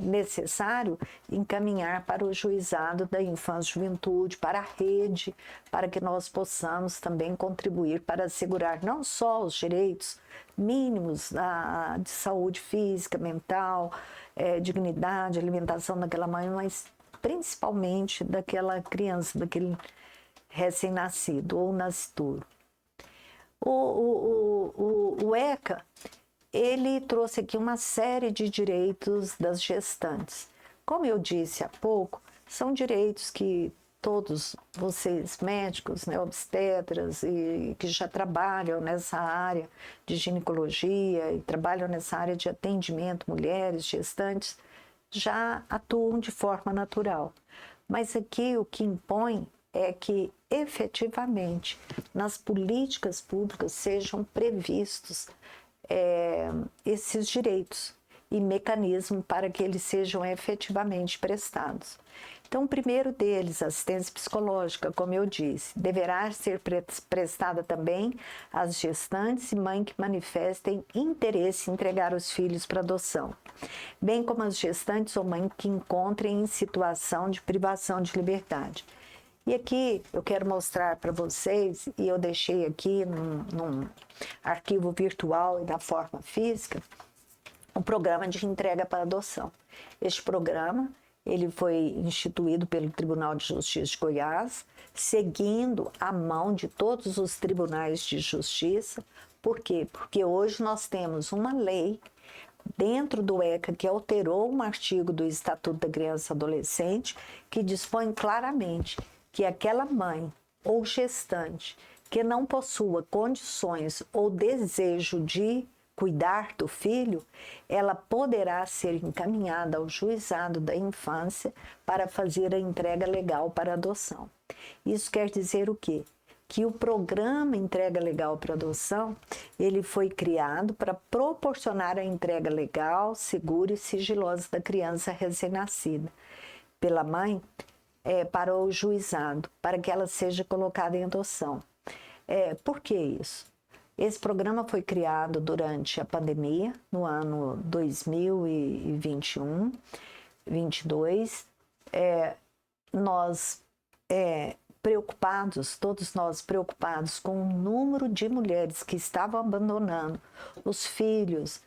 necessário encaminhar para o juizado da infância e juventude, para a rede, para que nós possamos também contribuir para assegurar não só os direitos mínimos de saúde física, mental, dignidade, alimentação daquela mãe, mas principalmente daquela criança, daquele recém-nascido ou nascituro. O ECA, ele trouxe aqui uma série de direitos das gestantes. Como eu disse há pouco, são direitos que todos vocês médicos, né, obstetras e que já trabalham nessa área de ginecologia e trabalham nessa área de atendimento, mulheres, gestantes, já atuam de forma natural. Mas aqui o que impõe é que efetivamente nas políticas públicas sejam previstos esses direitos e mecanismos para que eles sejam efetivamente prestados. Então, o primeiro deles, assistência psicológica, como eu disse, deverá ser prestada também às gestantes e mães que manifestem interesse em entregar os filhos para adoção, bem como as gestantes ou mães que encontrem em situação de privação de liberdade. E aqui eu quero mostrar para vocês, e eu deixei aqui num arquivo virtual e na forma física, um programa de entrega para adoção. Este programa ele foi instituído pelo Tribunal de Justiça de Goiás, seguindo a mão de todos os tribunais de justiça. Por quê? Porque hoje nós temos uma lei dentro do ECA que alterou um artigo do Estatuto da Criança e Adolescente que dispõe claramente que aquela mãe ou gestante que não possua condições ou desejo de cuidar do filho, ela poderá ser encaminhada ao juizado da infância para fazer a entrega legal para adoção. Isso quer dizer o quê? Que o programa Entrega Legal para Adoção, ele foi criado para proporcionar a entrega legal, segura e sigilosa da criança recém-nascida pela mãe, para o juizado, para que ela seja colocada em adoção. Por que isso? Esse programa foi criado durante a pandemia, no ano 2021, 22. Nós preocupados, todos nós preocupados com o número de mulheres que estavam abandonando os filhos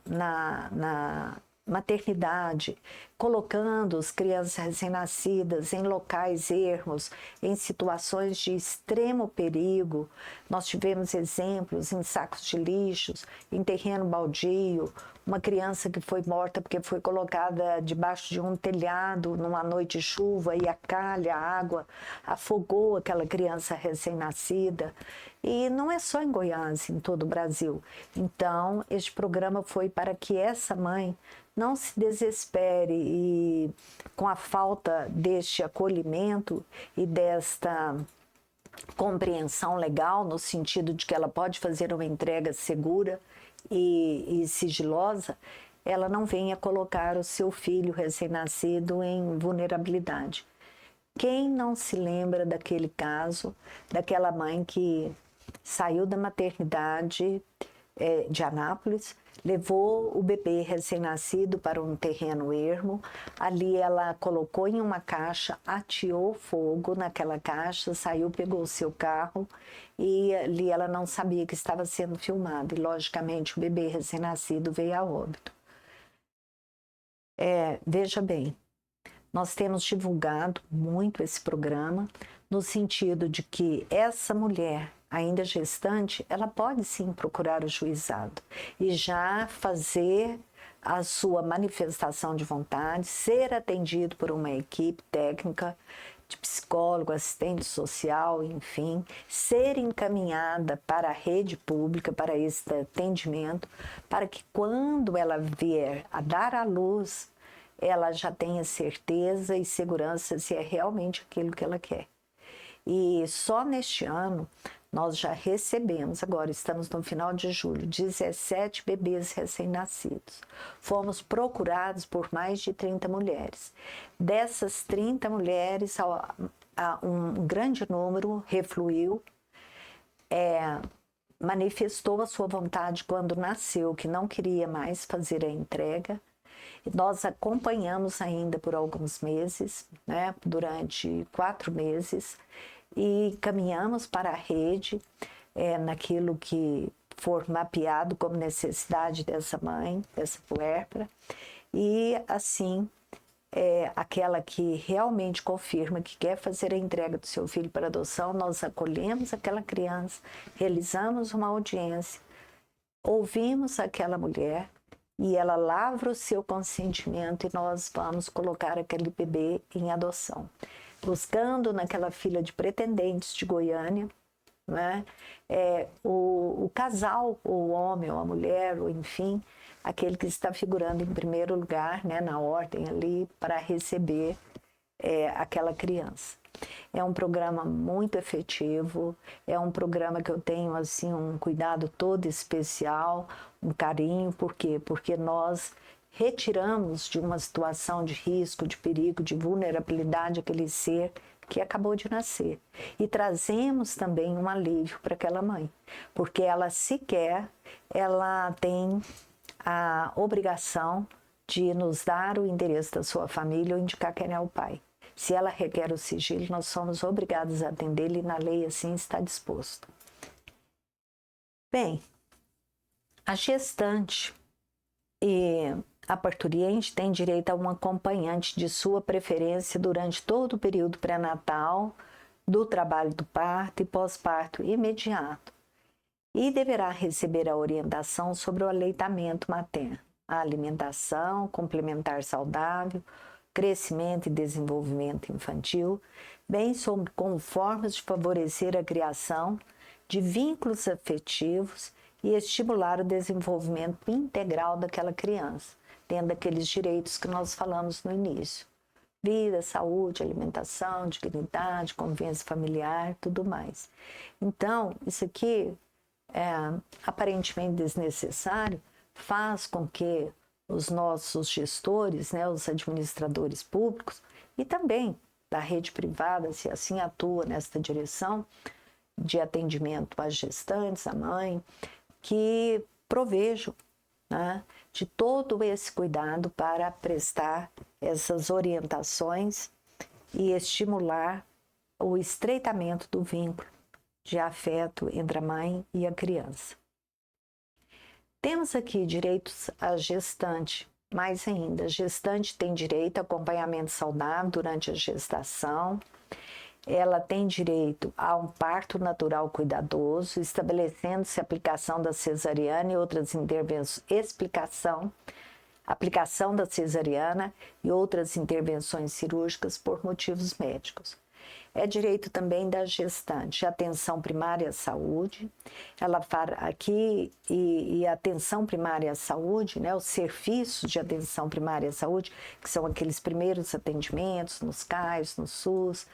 na maternidade, colocando as crianças recém-nascidas em locais ermos, em situações de extremo perigo. Nós tivemos exemplos em sacos de lixos, em terreno baldio, uma criança que foi morta porque foi colocada debaixo de um telhado numa noite de chuva e a calha, a água, afogou aquela criança recém-nascida. E não é só em Goiás, em todo o Brasil. Então, este programa foi para que essa mãe não se desespere e com a falta deste acolhimento e desta compreensão legal, no sentido de que ela pode fazer uma entrega segura e sigilosa, ela não venha colocar o seu filho recém-nascido em vulnerabilidade. Quem não se lembra daquele caso, daquela mãe que saiu da maternidade de Anápolis, levou o bebê recém-nascido para um terreno ermo, ali ela colocou em uma caixa, ateou fogo naquela caixa, saiu, pegou o seu carro e ali ela não sabia que estava sendo filmado e logicamente o bebê recém-nascido veio a óbito. Veja bem, nós temos divulgado muito esse programa no sentido de que essa mulher ainda gestante, ela pode sim procurar o juizado e já fazer a sua manifestação de vontade, ser atendido por uma equipe técnica de psicólogo, assistente social, enfim, ser encaminhada para a rede pública, para esse atendimento, para que quando ela vier a dar à luz, ela já tenha certeza e segurança se é realmente aquilo que ela quer. E só neste ano, nós já recebemos, agora estamos no final de julho, 17 bebês recém-nascidos. Fomos procurados por mais de 30 mulheres. Dessas 30 mulheres, um grande número refluiu, manifestou a sua vontade quando nasceu, que não queria mais fazer a entrega. Nós acompanhamos ainda por alguns meses, né, durante 4 meses, e caminhamos para a rede naquilo que for mapeado como necessidade dessa mãe, dessa puérpera, e assim, aquela que realmente confirma que quer fazer a entrega do seu filho para adoção, nós acolhemos aquela criança, realizamos uma audiência, ouvimos aquela mulher, e ela lavra o seu consentimento e nós vamos colocar aquele bebê em adoção. Buscando naquela fila de pretendentes de Goiânia, né, o casal, ou o homem, ou a mulher, ou enfim, aquele que está figurando em primeiro lugar, né, na ordem ali, para receber aquela criança. É um programa muito efetivo, é um programa que eu tenho assim um cuidado todo especial, um carinho, por quê? Porque nós retiramos de uma situação de risco, de perigo, de vulnerabilidade aquele ser que acabou de nascer e trazemos também um alívio para aquela mãe, porque ela sequer tem a obrigação de nos dar o endereço da sua família ou indicar quem é o pai. Se ela requer o sigilo, nós somos obrigados a atendê-la e na lei assim está disposto. Bem, a gestante e a parturiente tem direito a um acompanhante de sua preferência durante todo o período pré-natal, do trabalho do parto e pós-parto imediato. E deverá receber a orientação sobre o aleitamento materno, a alimentação complementar saudável, crescimento e desenvolvimento infantil, bem como formas de favorecer a criação de vínculos afetivos e estimular o desenvolvimento integral daquela criança, tendo aqueles direitos que nós falamos no início. Vida, saúde, alimentação, dignidade, convivência familiar, tudo mais. Então, isso aqui, aparentemente desnecessário, faz com que os nossos gestores, né, os administradores públicos e também da rede privada, se assim atua nesta direção, de atendimento às gestantes, à mãe, que provejam, né, de todo esse cuidado para prestar essas orientações e estimular o estreitamento do vínculo de afeto entre a mãe e a criança. Temos aqui direitos à gestante. Mais ainda, a gestante tem direito a acompanhamento saudável durante a gestação. Ela tem direito a um parto natural cuidadoso, estabelecendo-se a aplicação da cesariana e outras intervenções, aplicação da cesariana e outras intervenções cirúrgicas por motivos médicos. É direito também da gestante, atenção primária à saúde. Ela fala aqui, e a atenção primária à saúde, né, os serviços de atenção primária à saúde, que são aqueles primeiros atendimentos nos CAIs, no SUS,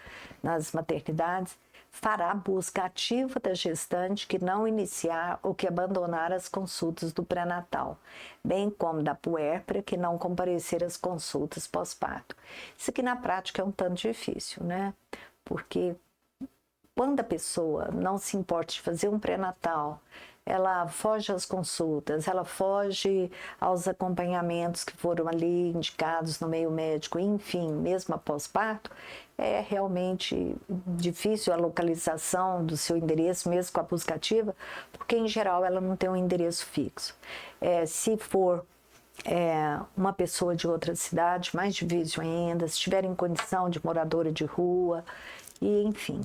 nas maternidades, fará busca ativa da gestante que não iniciar ou que abandonar as consultas do pré-natal, bem como da puérpera que não comparecer às consultas pós-parto. Isso aqui na prática é um tanto difícil, né? Porque quando a pessoa não se importa de fazer um pré-natal, ela foge às consultas, ela foge aos acompanhamentos que foram ali indicados no meio médico, enfim, mesmo após parto, é realmente difícil a localização do seu endereço, mesmo com a busca ativa, porque em geral ela não tem um endereço fixo. Se for uma pessoa de outra cidade, mais difícil ainda, se tiver em condição de moradora de rua, e enfim.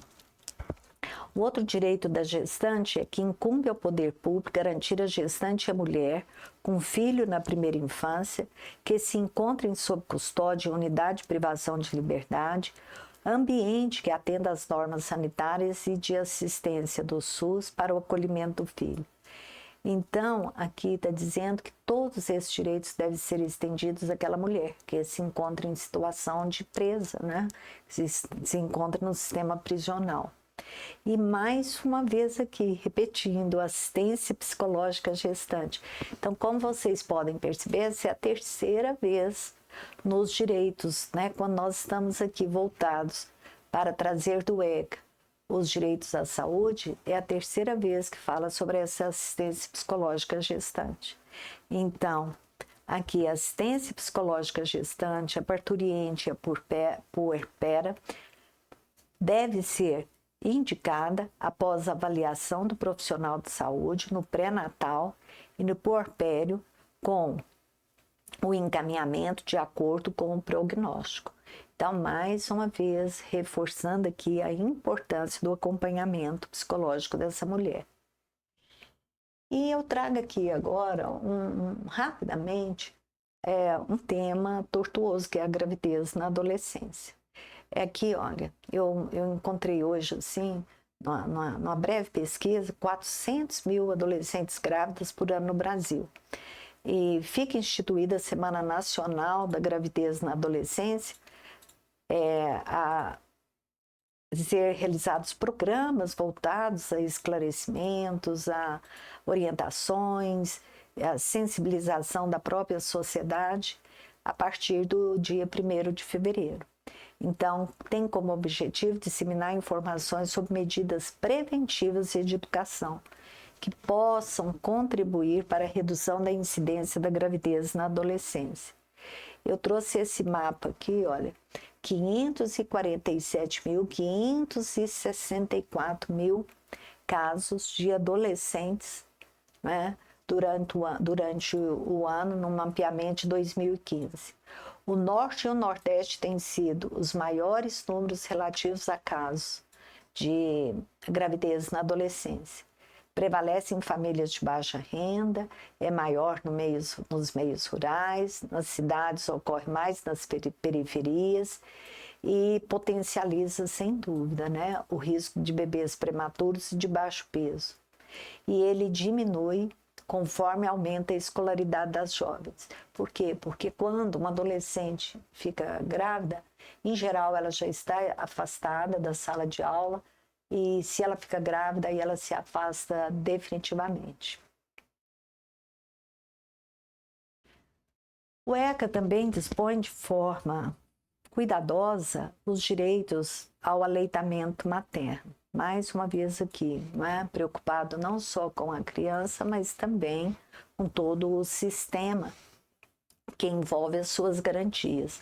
O outro direito da gestante é que incumbe ao poder público garantir a gestante e a mulher com filho na primeira infância que se encontrem sob custódia em unidade de privação de liberdade, ambiente que atenda às normas sanitárias e de assistência do SUS para o acolhimento do filho. Então, aqui está dizendo que todos esses direitos devem ser estendidos àquela mulher que se encontra em situação de presa, né? Se encontra no sistema prisional. E mais uma vez aqui, repetindo, assistência psicológica gestante. Então, como vocês podem perceber, essa é a terceira vez nos direitos, né? Quando nós estamos aqui voltados para trazer do ECA os direitos à saúde, é a terceira vez que fala sobre essa assistência psicológica gestante. Então, aqui, a assistência psicológica gestante, a parturiente, a puerpera, deve ser indicada após avaliação do profissional de saúde no pré-natal e no puerpério, com o encaminhamento de acordo com o prognóstico. Então, mais uma vez, reforçando aqui a importância do acompanhamento psicológico dessa mulher. E eu trago aqui agora, rapidamente, um tema tortuoso, que é a gravidez na adolescência. Aqui, olha, eu encontrei hoje, assim, numa breve pesquisa, 400 mil adolescentes grávidas por ano no Brasil. E fica instituída a Semana Nacional da Gravidez na Adolescência, a ser realizados programas voltados a esclarecimentos, a orientações, a sensibilização da própria sociedade a partir do dia 1º de fevereiro. Então, tem como objetivo disseminar informações sobre medidas preventivas e de educação que possam contribuir para a redução da incidência da gravidez na adolescência. Eu trouxe esse mapa aqui, olha, 547.564 mil casos de adolescentes, né, durante o ano, no mapeamento de 2015. O Norte e o Nordeste têm sido os maiores números relativos a casos de gravidez na adolescência. Prevalece em famílias de baixa renda, é maior nos meios rurais, nas cidades ocorre mais nas periferias e potencializa, sem dúvida, né, o risco de bebês prematuros e de baixo peso. E ele diminui conforme aumenta a escolaridade das jovens. Por quê? Porque quando uma adolescente fica grávida, em geral ela já está afastada da sala de aula, e se ela fica grávida, aí ela se afasta definitivamente. O ECA também dispõe de forma cuidadosa os direitos ao aleitamento materno. Mais uma vez aqui, não é? Preocupado não só com a criança, mas também com todo o sistema que envolve as suas garantias.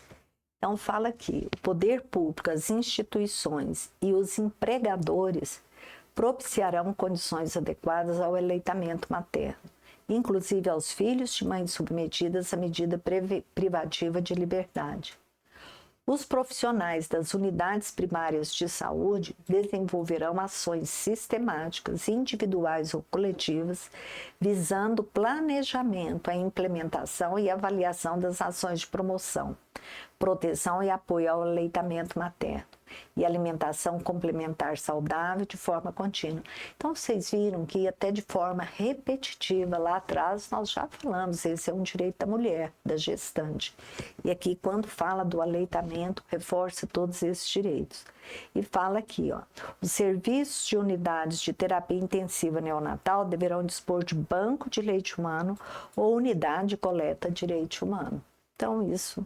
Então fala aqui, o poder público, as instituições e os empregadores propiciarão condições adequadas ao aleitamento materno, inclusive aos filhos de mães submetidas à medida privativa de liberdade. Os profissionais das unidades primárias de saúde desenvolverão ações sistemáticas, individuais ou coletivas, visando o planejamento, a implementação e avaliação das ações de promoção, proteção e apoio ao aleitamento materno e alimentação complementar saudável de forma contínua. Então, vocês viram que até de forma repetitiva, lá atrás, nós já falamos, esse é um direito da mulher, da gestante. E aqui, quando fala do aleitamento, reforça todos esses direitos. E fala aqui, ó, os serviços de unidades de terapia intensiva neonatal deverão dispor de banco de leite humano ou unidade de coleta de leite humano. Então, isso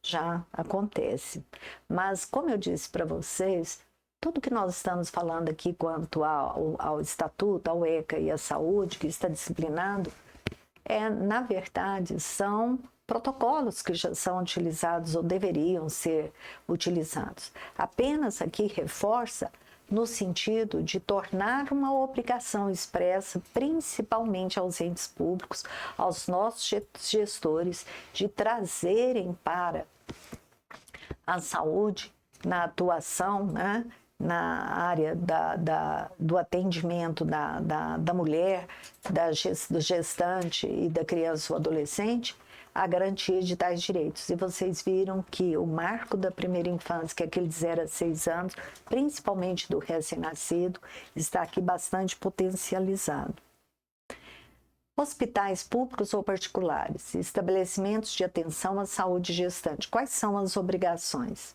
já acontece. Mas, como eu disse para vocês, tudo que nós estamos falando aqui quanto ao Estatuto, ao ECA e à saúde, que está disciplinado, na verdade, são protocolos que já são utilizados ou deveriam ser utilizados. Apenas aqui reforça no sentido de tornar uma obrigação expressa, principalmente aos entes públicos, aos nossos gestores, de trazerem para a saúde, na atuação, né, na área do atendimento da mulher, do gestante e da criança ou adolescente, a garantia de tais direitos. E vocês viram que o marco da primeira infância, que é aquele de 0 a 6 anos, principalmente do recém-nascido, está aqui bastante potencializado. Hospitais públicos ou particulares, estabelecimentos de atenção à saúde gestante. Quais são as obrigações?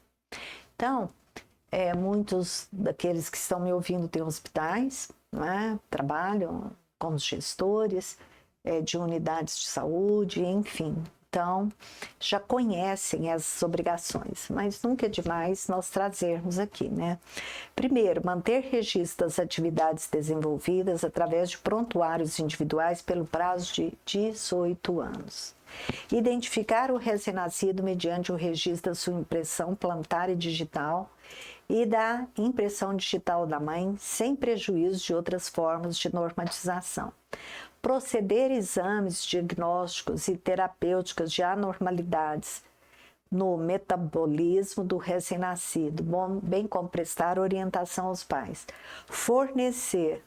Então, muitos daqueles que estão me ouvindo têm hospitais, né? Trabalham como gestores de unidades de saúde, enfim. Então, já conhecem essas obrigações, mas nunca é demais nós trazermos aqui, né? Primeiro, manter registro das atividades desenvolvidas através de prontuários individuais pelo prazo de 18 anos. Identificar o recém-nascido mediante o registro da sua impressão plantar e digital e da impressão digital da mãe, sem prejuízo de outras formas de normatização. Proceder exames diagnósticos e terapêuticos de anormalidades no metabolismo do recém-nascido, bem como prestar orientação aos pais. Fornecer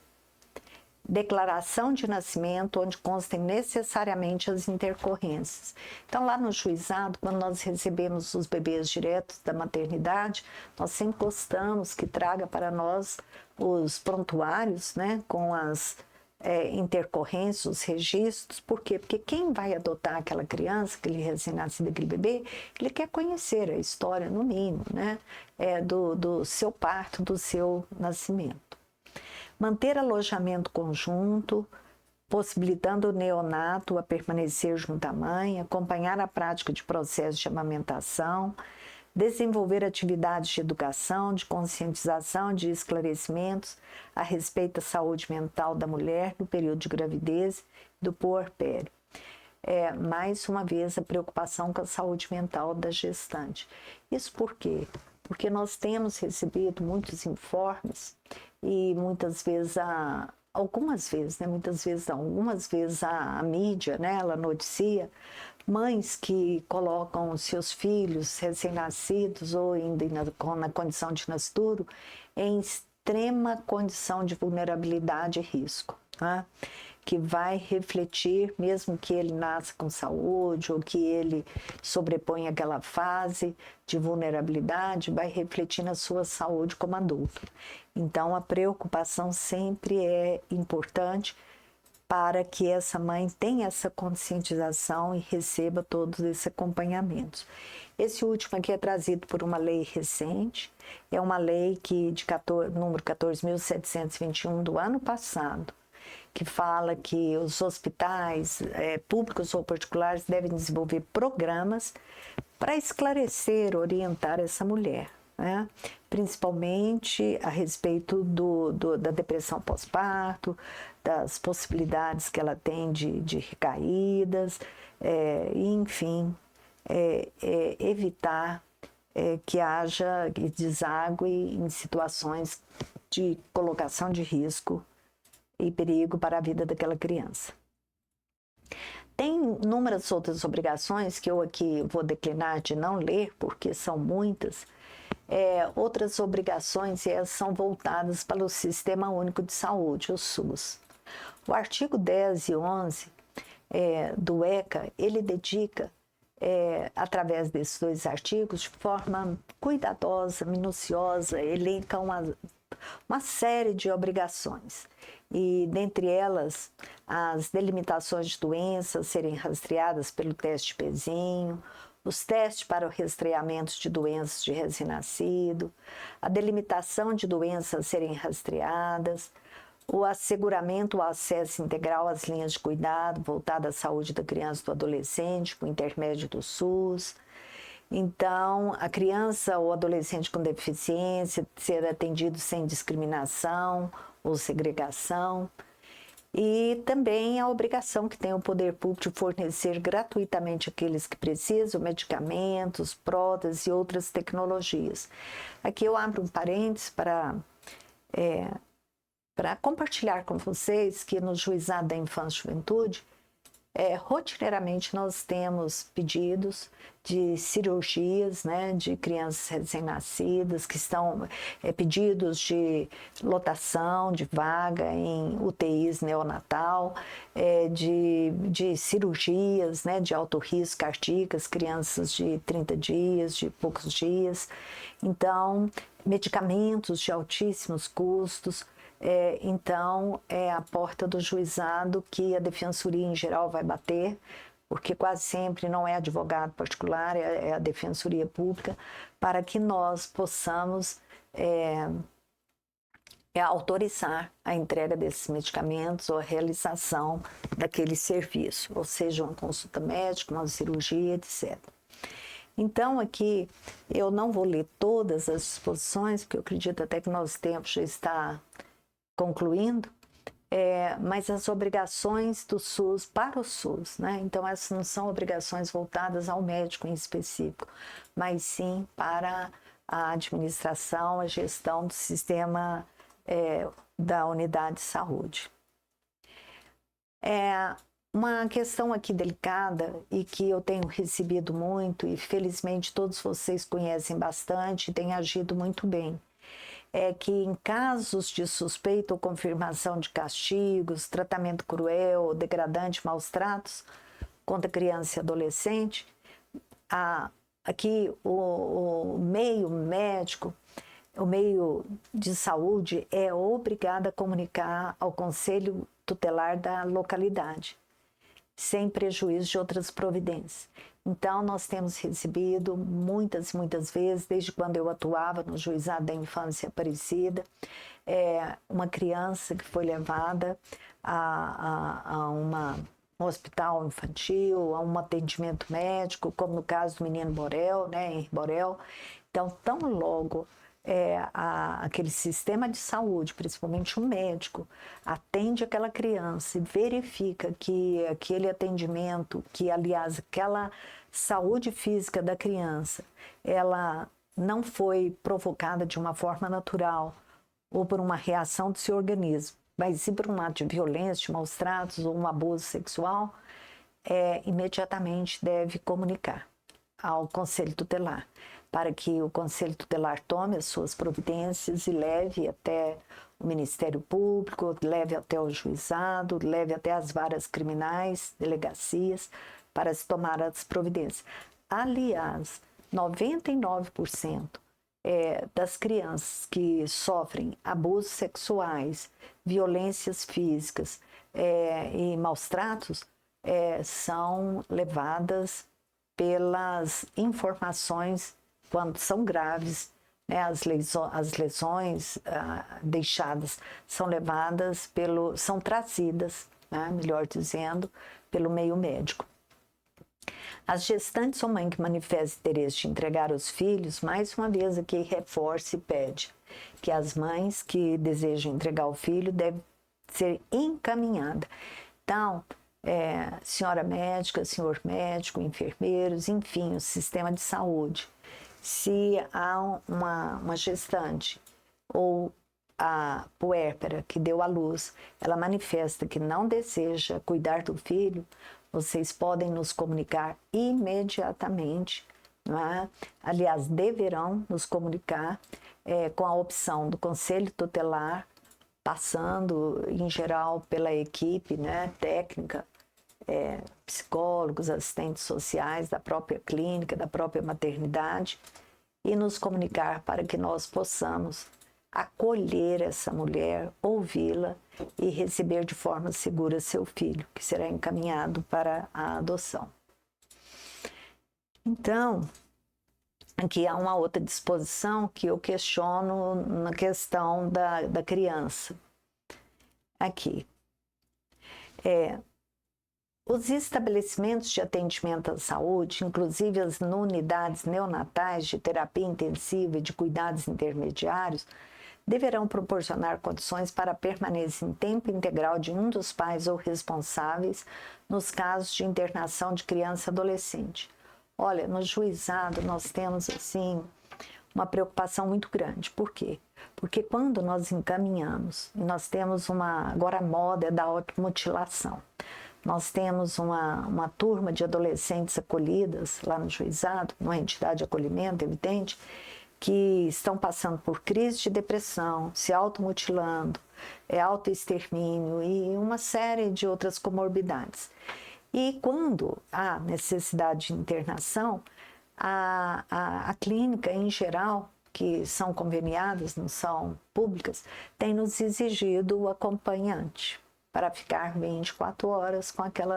declaração de nascimento, onde constem necessariamente as intercorrências. Então, lá no juizado, quando nós recebemos os bebês diretos da maternidade, nós sempre gostamos que traga para nós os prontuários, né, com as intercorrências, os registros. Por quê? Porque quem vai adotar aquela criança, aquele recém-nascido, aquele bebê, ele quer conhecer a história, no mínimo, né, do seu parto, do seu nascimento. Manter alojamento conjunto, possibilitando o neonato a permanecer junto à mãe, acompanhar a prática de processos de amamentação, desenvolver atividades de educação, de conscientização, de esclarecimentos a respeito da saúde mental da mulher no período de gravidez e do puerpério. Mais uma vez, a preocupação com a saúde mental da gestante. Isso por quê? Porque nós temos recebido muitos informes e muitas vezes algumas vezes a mídia, né, ela noticia mães que colocam seus filhos recém-nascidos ou ainda na condição de nascituro em extrema condição de vulnerabilidade e risco, né? Que vai refletir, mesmo que ele nasça com saúde ou que ele sobreponha aquela fase de vulnerabilidade, vai refletir na sua saúde como adulto. Então, a preocupação sempre é importante para que essa mãe tenha essa conscientização e receba todos esses acompanhamentos. Esse último aqui é trazido por uma lei recente, é uma lei número 14.721 do ano passado, que fala que os hospitais públicos ou particulares devem desenvolver programas para esclarecer, orientar essa mulher, né? Principalmente a respeito da depressão pós-parto, das possibilidades que ela tem de recaídas, enfim, evitar que haja deságue em situações de colocação de risco e perigo para a vida daquela criança. Tem inúmeras outras obrigações que eu aqui vou declinar de não ler, porque são muitas. Outras obrigações são voltadas para o Sistema Único de Saúde, o SUS. O artigo 10 e 11 do ECA, ele dedica, através desses dois artigos, de forma cuidadosa, minuciosa, elenca uma série de obrigações. E, dentre elas, as delimitações de doenças serem rastreadas pelo teste pezinho, os testes para o rastreamento de doenças de recém-nascido, a delimitação de doenças serem rastreadas, o asseguramento, o acesso integral às linhas de cuidado voltadas à saúde da criança e do adolescente, por intermédio do SUS. Então, a criança ou adolescente com deficiência ser atendido sem discriminação ou segregação. E também a obrigação que tem o poder público de fornecer gratuitamente àqueles que precisam medicamentos, próteses e outras tecnologias. Aqui eu abro um parênteses para compartilhar com vocês que no Juizado da Infância e Juventude, rotineiramente nós temos pedidos de cirurgias, né, de crianças recém-nascidas, que estão pedidos de lotação de vaga em UTIs neonatal, de cirurgias, né, de alto risco cardíacas, crianças de 30 dias, de poucos dias. Então, medicamentos de altíssimos custos. Então, é a porta do juizado que a defensoria em geral vai bater, porque quase sempre não é advogado particular, é a defensoria pública, para que nós possamos autorizar a entrega desses medicamentos ou a realização daquele serviço, ou seja, uma consulta médica, uma cirurgia, etc. Então, aqui, eu não vou ler todas as disposições, porque eu acredito até que nosso tempo já está concluindo, mas as obrigações do SUS para o SUS, né? Então essas não são obrigações voltadas ao médico em específico, mas sim para a administração, a gestão do sistema da unidade de saúde. Uma questão aqui delicada e que eu tenho recebido muito e felizmente todos vocês conhecem bastante e têm agido muito bem, é que em casos de suspeita ou confirmação de castigos, tratamento cruel ou degradante, maus tratos contra criança e adolescente, aqui o meio médico, o meio de saúde é obrigado a comunicar ao Conselho Tutelar da localidade, sem prejuízo de outras providências. Então, nós temos recebido muitas vezes, desde quando eu atuava no Juizado da Infância Aparecida, uma criança que foi levada a um hospital infantil, a um atendimento médico, como no caso do menino Borel, né, Henri Borel. Então, tão logo aquele sistema de saúde, principalmente o médico, atende aquela criança e verifica que aquele atendimento, que aliás aquela saúde física da criança, ela não foi provocada de uma forma natural ou por uma reação do seu organismo, mas sim por um ato de violência, de maus tratos ou um abuso sexual, imediatamente deve comunicar ao Conselho Tutelar, para que o Conselho Tutelar tome as suas providências e leve até o Ministério Público, leve até o juizado, leve até as varas criminais, delegacias, para se tomar as providências. Aliás, 99% das crianças que sofrem abusos sexuais, violências físicas e maus tratos são levadas pelas informações, quando são graves, né? As lesões deixadas são trazidas, né? Melhor dizendo, pelo meio médico. As gestantes ou mãe que manifestam interesse de entregar os filhos, mais uma vez aqui reforça e pede que as mães que desejam entregar o filho devem ser encaminhadas. Então, senhora médica, senhor médico, enfermeiros, enfim, o sistema de saúde. Se há uma gestante ou a puérpera que deu à luz, ela manifesta que não deseja cuidar do filho, vocês podem nos comunicar imediatamente, não é? Aliás, deverão nos comunicar com a opção do conselho tutelar, passando, em geral, pela equipe, né, técnica, psicólogos, assistentes sociais da própria clínica, da própria maternidade, e nos comunicar para que nós possamos acolher essa mulher, ouvi-la e receber de forma segura seu filho, que será encaminhado para a adoção. Então, aqui há uma outra disposição que eu questiono na questão da criança. Aqui. Os estabelecimentos de atendimento à saúde, inclusive as unidades neonatais de terapia intensiva e de cuidados intermediários, deverão proporcionar condições para a permanência em tempo integral de um dos pais ou responsáveis nos casos de internação de criança e adolescente. Olha, no juizado nós temos, assim, uma preocupação muito grande. Por quê? Porque quando nós encaminhamos, e nós temos agora a moda é da automutilação, nós temos uma turma de adolescentes acolhidas lá no juizado, numa entidade de acolhimento, evidente, que estão passando por crise de depressão, se automutilando, autoextermínio e uma série de outras comorbidades. E quando há necessidade de internação, a clínica, em geral, que são conveniadas, não são públicas, tem nos exigido o acompanhante para ficar 24 horas com aquele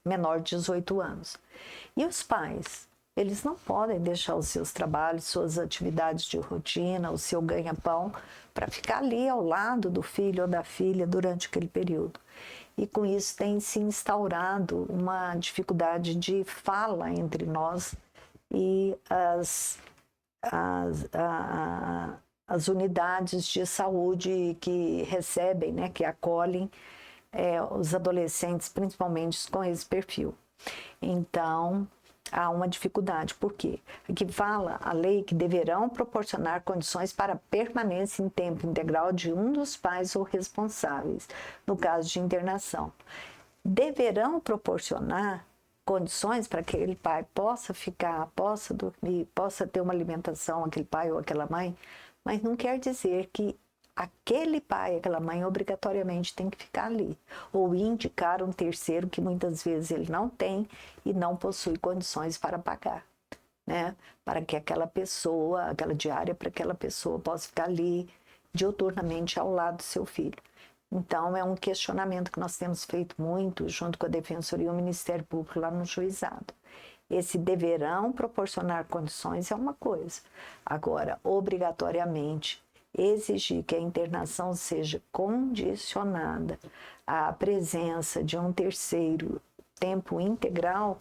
menor de 18 anos. E os pais? Eles não podem deixar os seus trabalhos, suas atividades de rotina, o seu ganha-pão, para ficar ali ao lado do filho ou da filha durante aquele período. E com isso tem se instaurado uma dificuldade de fala entre nós e as unidades de saúde que recebem, né, que acolhem os adolescentes, principalmente com esse perfil. Então, há uma dificuldade. Por quê? Aqui fala a lei que deverão proporcionar condições para permanência em tempo integral de um dos pais ou responsáveis, no caso de internação. Deverão proporcionar condições para que aquele pai possa ficar, possa dormir, possa ter uma alimentação, aquele pai ou aquela mãe, mas não quer dizer que aquele pai, aquela mãe, obrigatoriamente tem que ficar ali. Ou indicar um terceiro que muitas vezes ele não tem e não possui condições para pagar, né? Para que aquela pessoa, aquela diária, para que aquela pessoa possa ficar ali diuturnamente ao lado do seu filho. Então, é um questionamento que nós temos feito muito junto com a Defensoria e o Ministério Público lá no juizado. Esse deverão proporcionar condições é uma coisa. Agora, obrigatoriamente, exigir que a internação seja condicionada à presença de um terceiro tempo integral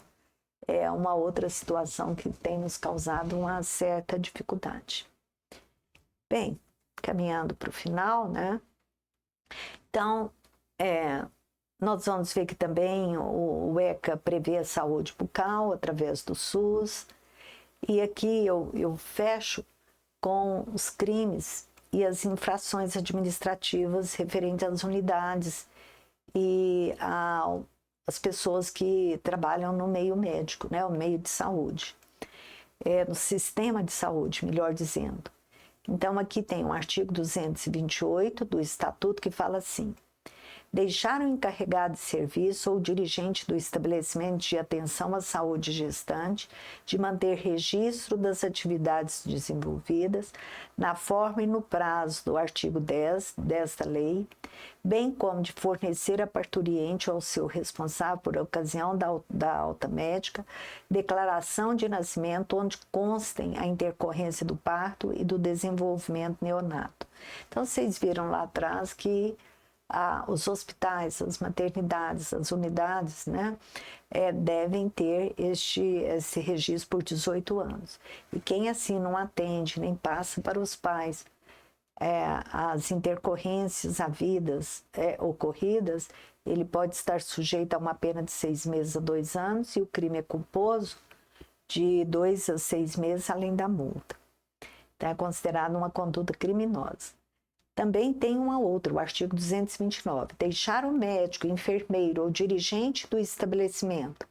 é uma outra situação que tem nos causado uma certa dificuldade. Bem, caminhando para o final, né? Então, nós vamos ver que também o ECA prevê a saúde bucal através do SUS, e aqui eu fecho com os crimes e as infrações administrativas referentes às unidades e às pessoas que trabalham no meio médico, né, o meio de saúde, no sistema de saúde, melhor dizendo. Então, aqui tem o artigo 228 do Estatuto que fala assim: deixar o encarregado de serviço ou dirigente do estabelecimento de atenção à saúde gestante de manter registro das atividades desenvolvidas na forma e no prazo do artigo 10 desta lei, bem como de fornecer à parturiente ou ao seu responsável por ocasião da alta médica declaração de nascimento onde constem a intercorrência do parto e do desenvolvimento neonato. Então, vocês viram lá atrás que os hospitais, as maternidades, as unidades, né, devem ter esse registro por 18 anos. E quem assim não atende, nem passa para os pais as intercorrências havidas, ocorridas, ele pode estar sujeito a uma pena de 6 meses a 2 anos e o crime é culposo de 2 a 6 meses além da multa. Então, é considerado uma conduta criminosa. Também tem uma outra, o artigo 229. Deixar o médico, enfermeiro ou dirigente do estabelecimento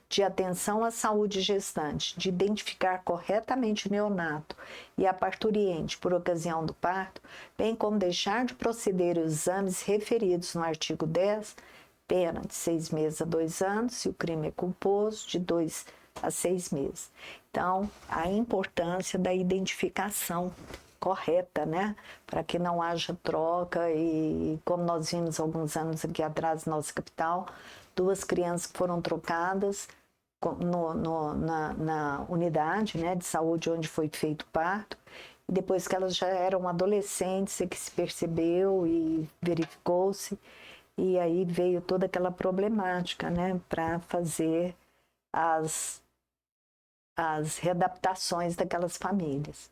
de atenção à saúde gestante de identificar corretamente o neonato e a parturiente por ocasião do parto, bem como deixar de proceder os exames referidos no artigo 10, pena de 6 meses a 2 anos, se o crime é culposo, de 2 a 6 meses. Então, a importância da identificação correta, né? Para que não haja troca e como nós vimos alguns anos aqui atrás na nossa capital, 2 crianças que foram trocadas na unidade, né, de saúde onde foi feito o parto, e depois que elas já eram adolescentes é que se percebeu e verificou-se, e aí veio toda aquela problemática, né, para fazer as readaptações daquelas famílias.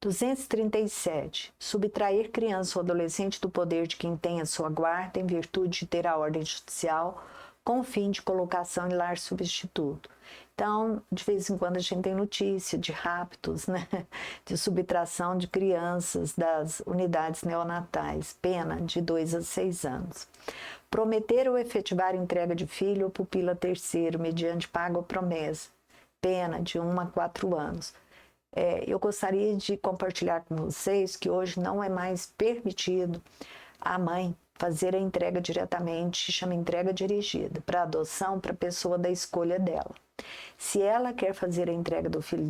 237. Subtrair criança ou adolescente do poder de quem tem a sua guarda em virtude de ter a ordem judicial com o fim de colocação em lar substituto. Então, de vez em quando a gente tem notícia de raptos, né? De subtração de crianças das unidades neonatais, pena de 2 a 6 anos. Prometer ou efetivar entrega de filho ou pupila terceiro mediante pago ou promessa, pena de 1 a 4 anos. Eu gostaria de compartilhar com vocês que hoje não é mais permitido a mãe fazer a entrega diretamente, chama entrega dirigida, para adoção, para a pessoa da escolha dela. Se ela quer fazer a entrega do filho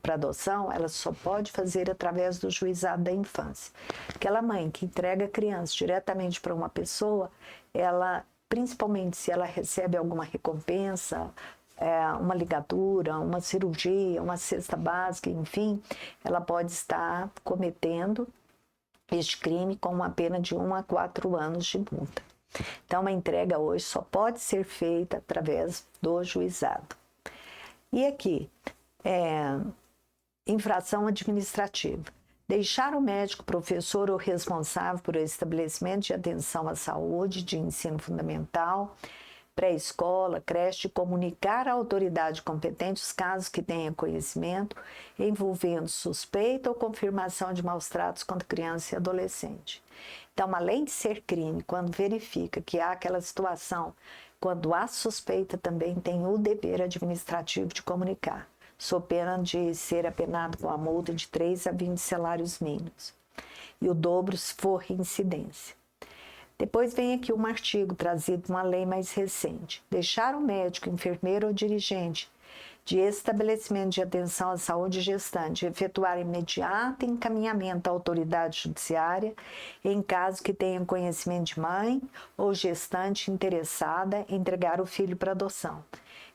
para adoção, ela só pode fazer através do juizado da infância. Aquela mãe que entrega a criança diretamente para uma pessoa, ela, principalmente se ela recebe alguma recompensa, uma ligadura, uma cirurgia, uma cesta básica, enfim, ela pode estar cometendo este crime com uma pena de 1 a 4 anos de multa. Então, a entrega hoje só pode ser feita através do juizado. E aqui, infração administrativa. Deixar o médico, professor ou responsável por estabelecimento de atenção à saúde, de ensino fundamental, pré-escola, creche, comunicar à autoridade competente os casos que tenha conhecimento envolvendo suspeita ou confirmação de maus-tratos contra criança e adolescente. Então, além de ser crime, quando verifica que há aquela situação, quando há suspeita, também tem o dever administrativo de comunicar, sob pena de ser apenado com a multa de 3 a 20 salários mínimos, e o dobro se for reincidência. Depois vem aqui um artigo trazido uma lei mais recente. Deixar o médico, enfermeiro ou dirigente de estabelecimento de atenção à saúde gestante efetuar imediato encaminhamento à autoridade judiciária em caso que tenha conhecimento de mãe ou gestante interessada em entregar o filho para adoção.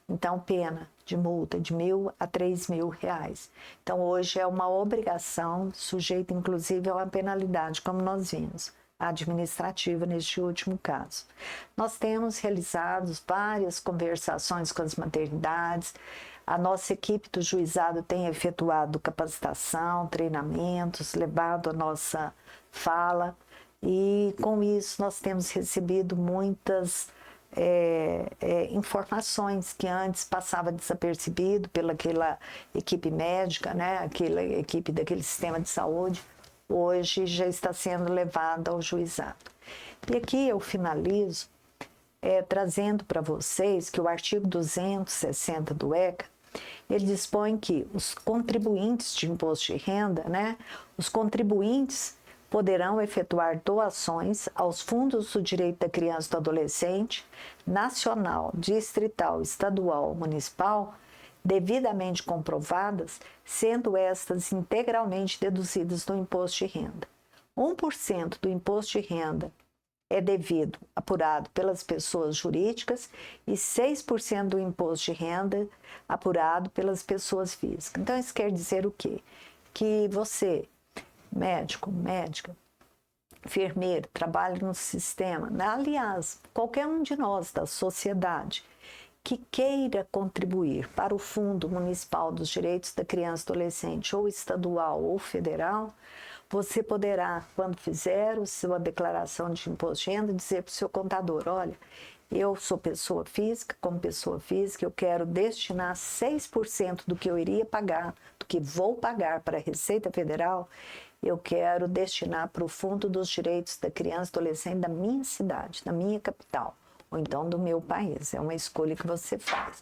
Então, pena de multa de R$1.000 a R$3.000. Então, hoje é uma obrigação, sujeita inclusive a uma penalidade, como nós vimos, administrativa neste último caso. Nós temos realizado várias conversações com as maternidades, a nossa equipe do juizado tem efetuado capacitação, treinamentos, levado a nossa fala e com isso nós temos recebido muitas informações que antes passava desapercebido pelaquela equipe médica, né? Aquela equipe daquele sistema de saúde, hoje já está sendo levada ao juizado. E aqui eu finalizo trazendo para vocês que o artigo 260 do ECA, ele dispõe que os contribuintes de imposto de renda, né, os contribuintes poderão efetuar doações aos fundos do direito da criança e do adolescente, nacional, distrital, estadual, municipal, devidamente comprovadas, sendo estas integralmente deduzidas do imposto de renda. 1% do imposto de renda é devido, apurado pelas pessoas jurídicas, e 6% do imposto de renda apurado pelas pessoas físicas. Então, isso quer dizer o quê? Que você, médico, médica, enfermeiro, trabalha no sistema, aliás, qualquer um de nós da sociedade que queira contribuir para o Fundo Municipal dos Direitos da Criança e Adolescente, ou estadual ou federal, você poderá, quando fizer a sua declaração de imposto de renda, dizer para o seu contador: olha, eu sou pessoa física, como pessoa física, eu quero destinar 6% do que eu iria pagar, do que vou pagar para a Receita Federal, eu quero destinar para o Fundo dos Direitos da Criança e Adolescente da minha cidade, da minha capital, ou então do meu país. É uma escolha que você faz.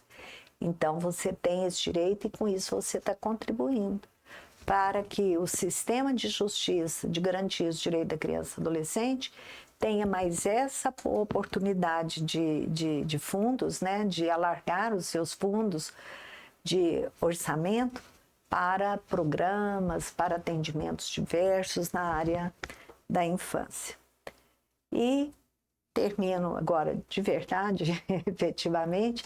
Então, você tem esse direito e, com isso, você está contribuindo para que o sistema de justiça, de garantia do direito da criança e adolescente, tenha mais essa oportunidade de fundos, né, de alargar os seus fundos de orçamento para programas, para atendimentos diversos na área da infância. E termino agora de verdade, efetivamente,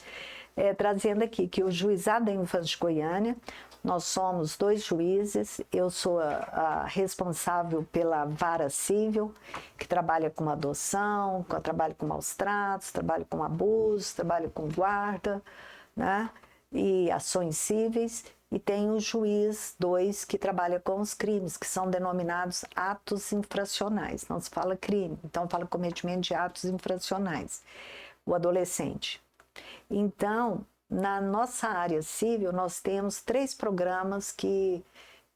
trazendo aqui que o Juizado da Infância de Goiânia, nós somos 2 juízes, eu sou a responsável pela vara civil, que trabalha com adoção, trabalha com maus tratos, trabalha com abuso, trabalha com guarda, né? E ações cíveis, e tem o juiz 2 que trabalha com os crimes, que são denominados atos infracionais, não se fala crime, então fala cometimento de atos infracionais, o adolescente. Então, na nossa área civil, nós temos 3 programas que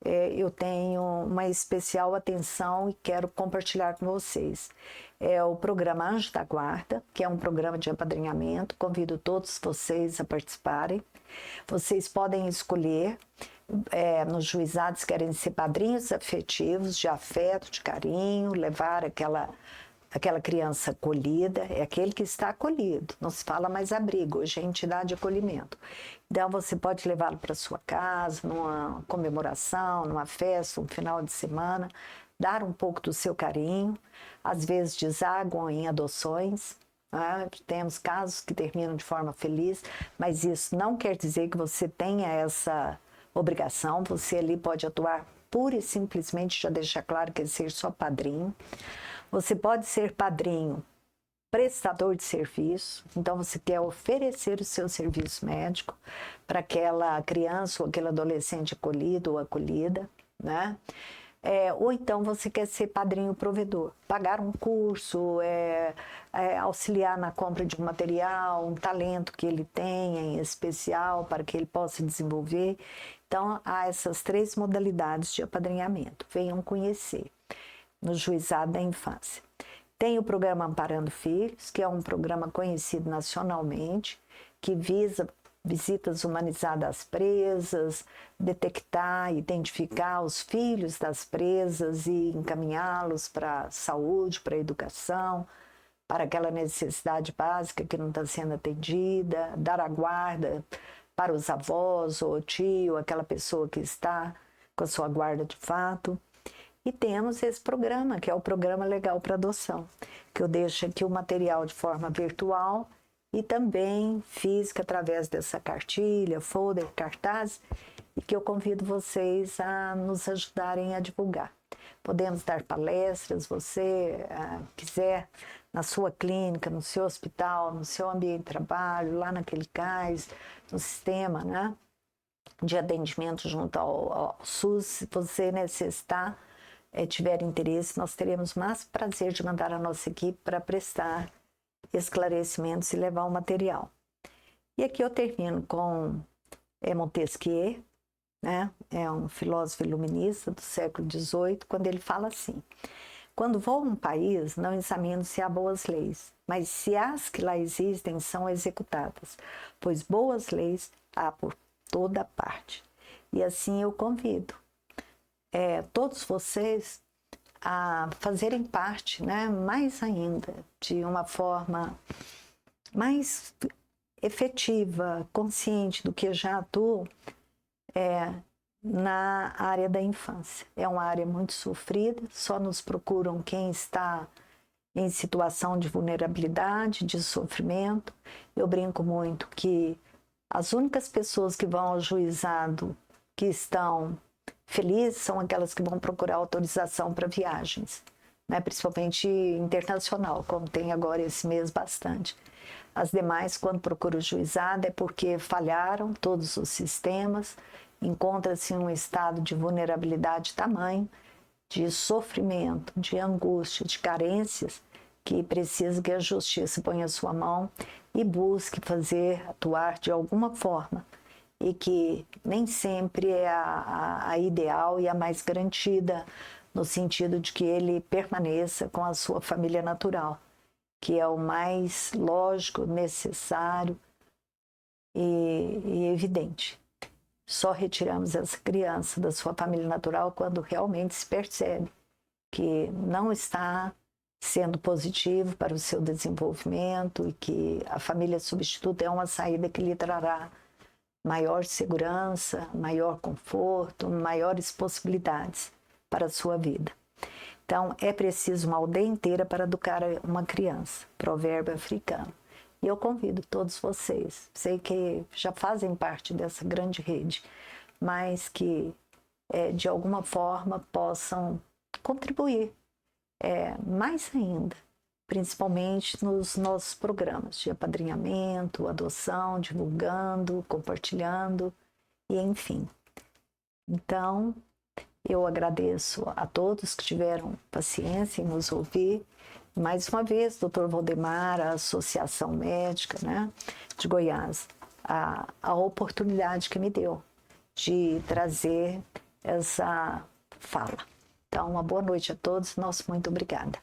eu tenho uma especial atenção e quero compartilhar com vocês. É o programa Anjo da Guarda, que é um programa de apadrinhamento, convido todos vocês a participarem. Vocês podem escolher, nos juizados querem ser padrinhos afetivos, de afeto, de carinho, levar aquela criança acolhida, é aquele que está acolhido, não se fala mais abrigo, hoje é entidade de acolhimento. Então você pode levá-lo para sua casa, numa comemoração, numa festa, um final de semana, dar um pouco do seu carinho, às vezes desaguam em adoções, né? Temos casos que terminam de forma feliz, mas isso não quer dizer que você tenha essa obrigação, você ali pode atuar pura e simplesmente, já deixar claro que é ser só padrinho. Você pode ser padrinho prestador de serviço, então você quer oferecer o seu serviço médico para aquela criança ou aquele adolescente acolhido ou acolhida, né? Ou então você quer ser padrinho provedor, pagar um curso, auxiliar na compra de um material, um talento que ele tenha em especial para que ele possa desenvolver. Então, há essas 3 modalidades de apadrinhamento. Venham conhecer no Juizado da Infância. Tem o programa Amparando Filhos, que é um programa conhecido nacionalmente, que visa visitas humanizadas às presas, detectar, identificar os filhos das presas e encaminhá-los para a saúde, para a educação, para aquela necessidade básica que não está sendo atendida, dar a guarda para os avós ou tio, aquela pessoa que está com a sua guarda de fato. E temos esse programa, que é o Programa Legal para Adoção, que eu deixo aqui o material de forma virtual e também física através dessa cartilha, folder, cartaz, e que eu convido vocês a nos ajudarem a divulgar. Podemos dar palestras, você quiser, na sua clínica, no seu hospital, no seu ambiente de trabalho, lá naquele CAIS, no sistema, né, de atendimento junto ao SUS, se você necessitar, tiver interesse, nós teremos mais prazer de mandar a nossa equipe para prestar esclarecimentos e levar o material. E aqui eu termino com Montesquieu, né? É um filósofo iluminista do século XVIII, quando ele fala assim: quando vou a um país, não examino se há boas leis, mas se as que lá existem são executadas, pois boas leis há por toda parte. E assim eu convido todos vocês a fazerem parte, né, mais ainda, de uma forma mais efetiva, consciente do que já atuam, na área da infância. É uma área muito sofrida, só nos procuram quem está em situação de vulnerabilidade, de sofrimento. Eu brinco muito que as únicas pessoas que vão ao juizado que estão felizes são aquelas que vão procurar autorização para viagens, né? Principalmente internacional, como tem agora esse mês bastante. As demais, quando procuram o juizado, é porque falharam todos os sistemas, encontra-se em um estado de vulnerabilidade tamanho, de sofrimento, de angústia, de carências, que precisa que a justiça ponha a sua mão e busque atuar de alguma forma, e que nem sempre é a ideal e a mais garantida, no sentido de que ele permaneça com a sua família natural, que é o mais lógico, necessário e evidente. Só retiramos essa criança da sua família natural quando realmente se percebe que não está sendo positivo para o seu desenvolvimento e que a família substituta é uma saída que lhe trará maior segurança, maior conforto, maiores possibilidades para a sua vida. Então, é preciso uma aldeia inteira para educar uma criança, provérbio africano. E eu convido todos vocês, sei que já fazem parte dessa grande rede, mas que de alguma forma possam contribuir mais ainda, principalmente nos nossos programas de apadrinhamento, adoção, divulgando, compartilhando, e enfim. Então, eu agradeço a todos que tiveram paciência em nos ouvir. Mais uma vez, Dr. Valdemar, a Associação Médica, né, de Goiás, a oportunidade que me deu de trazer essa fala. Então, uma boa noite a todos. Nosso muito obrigada.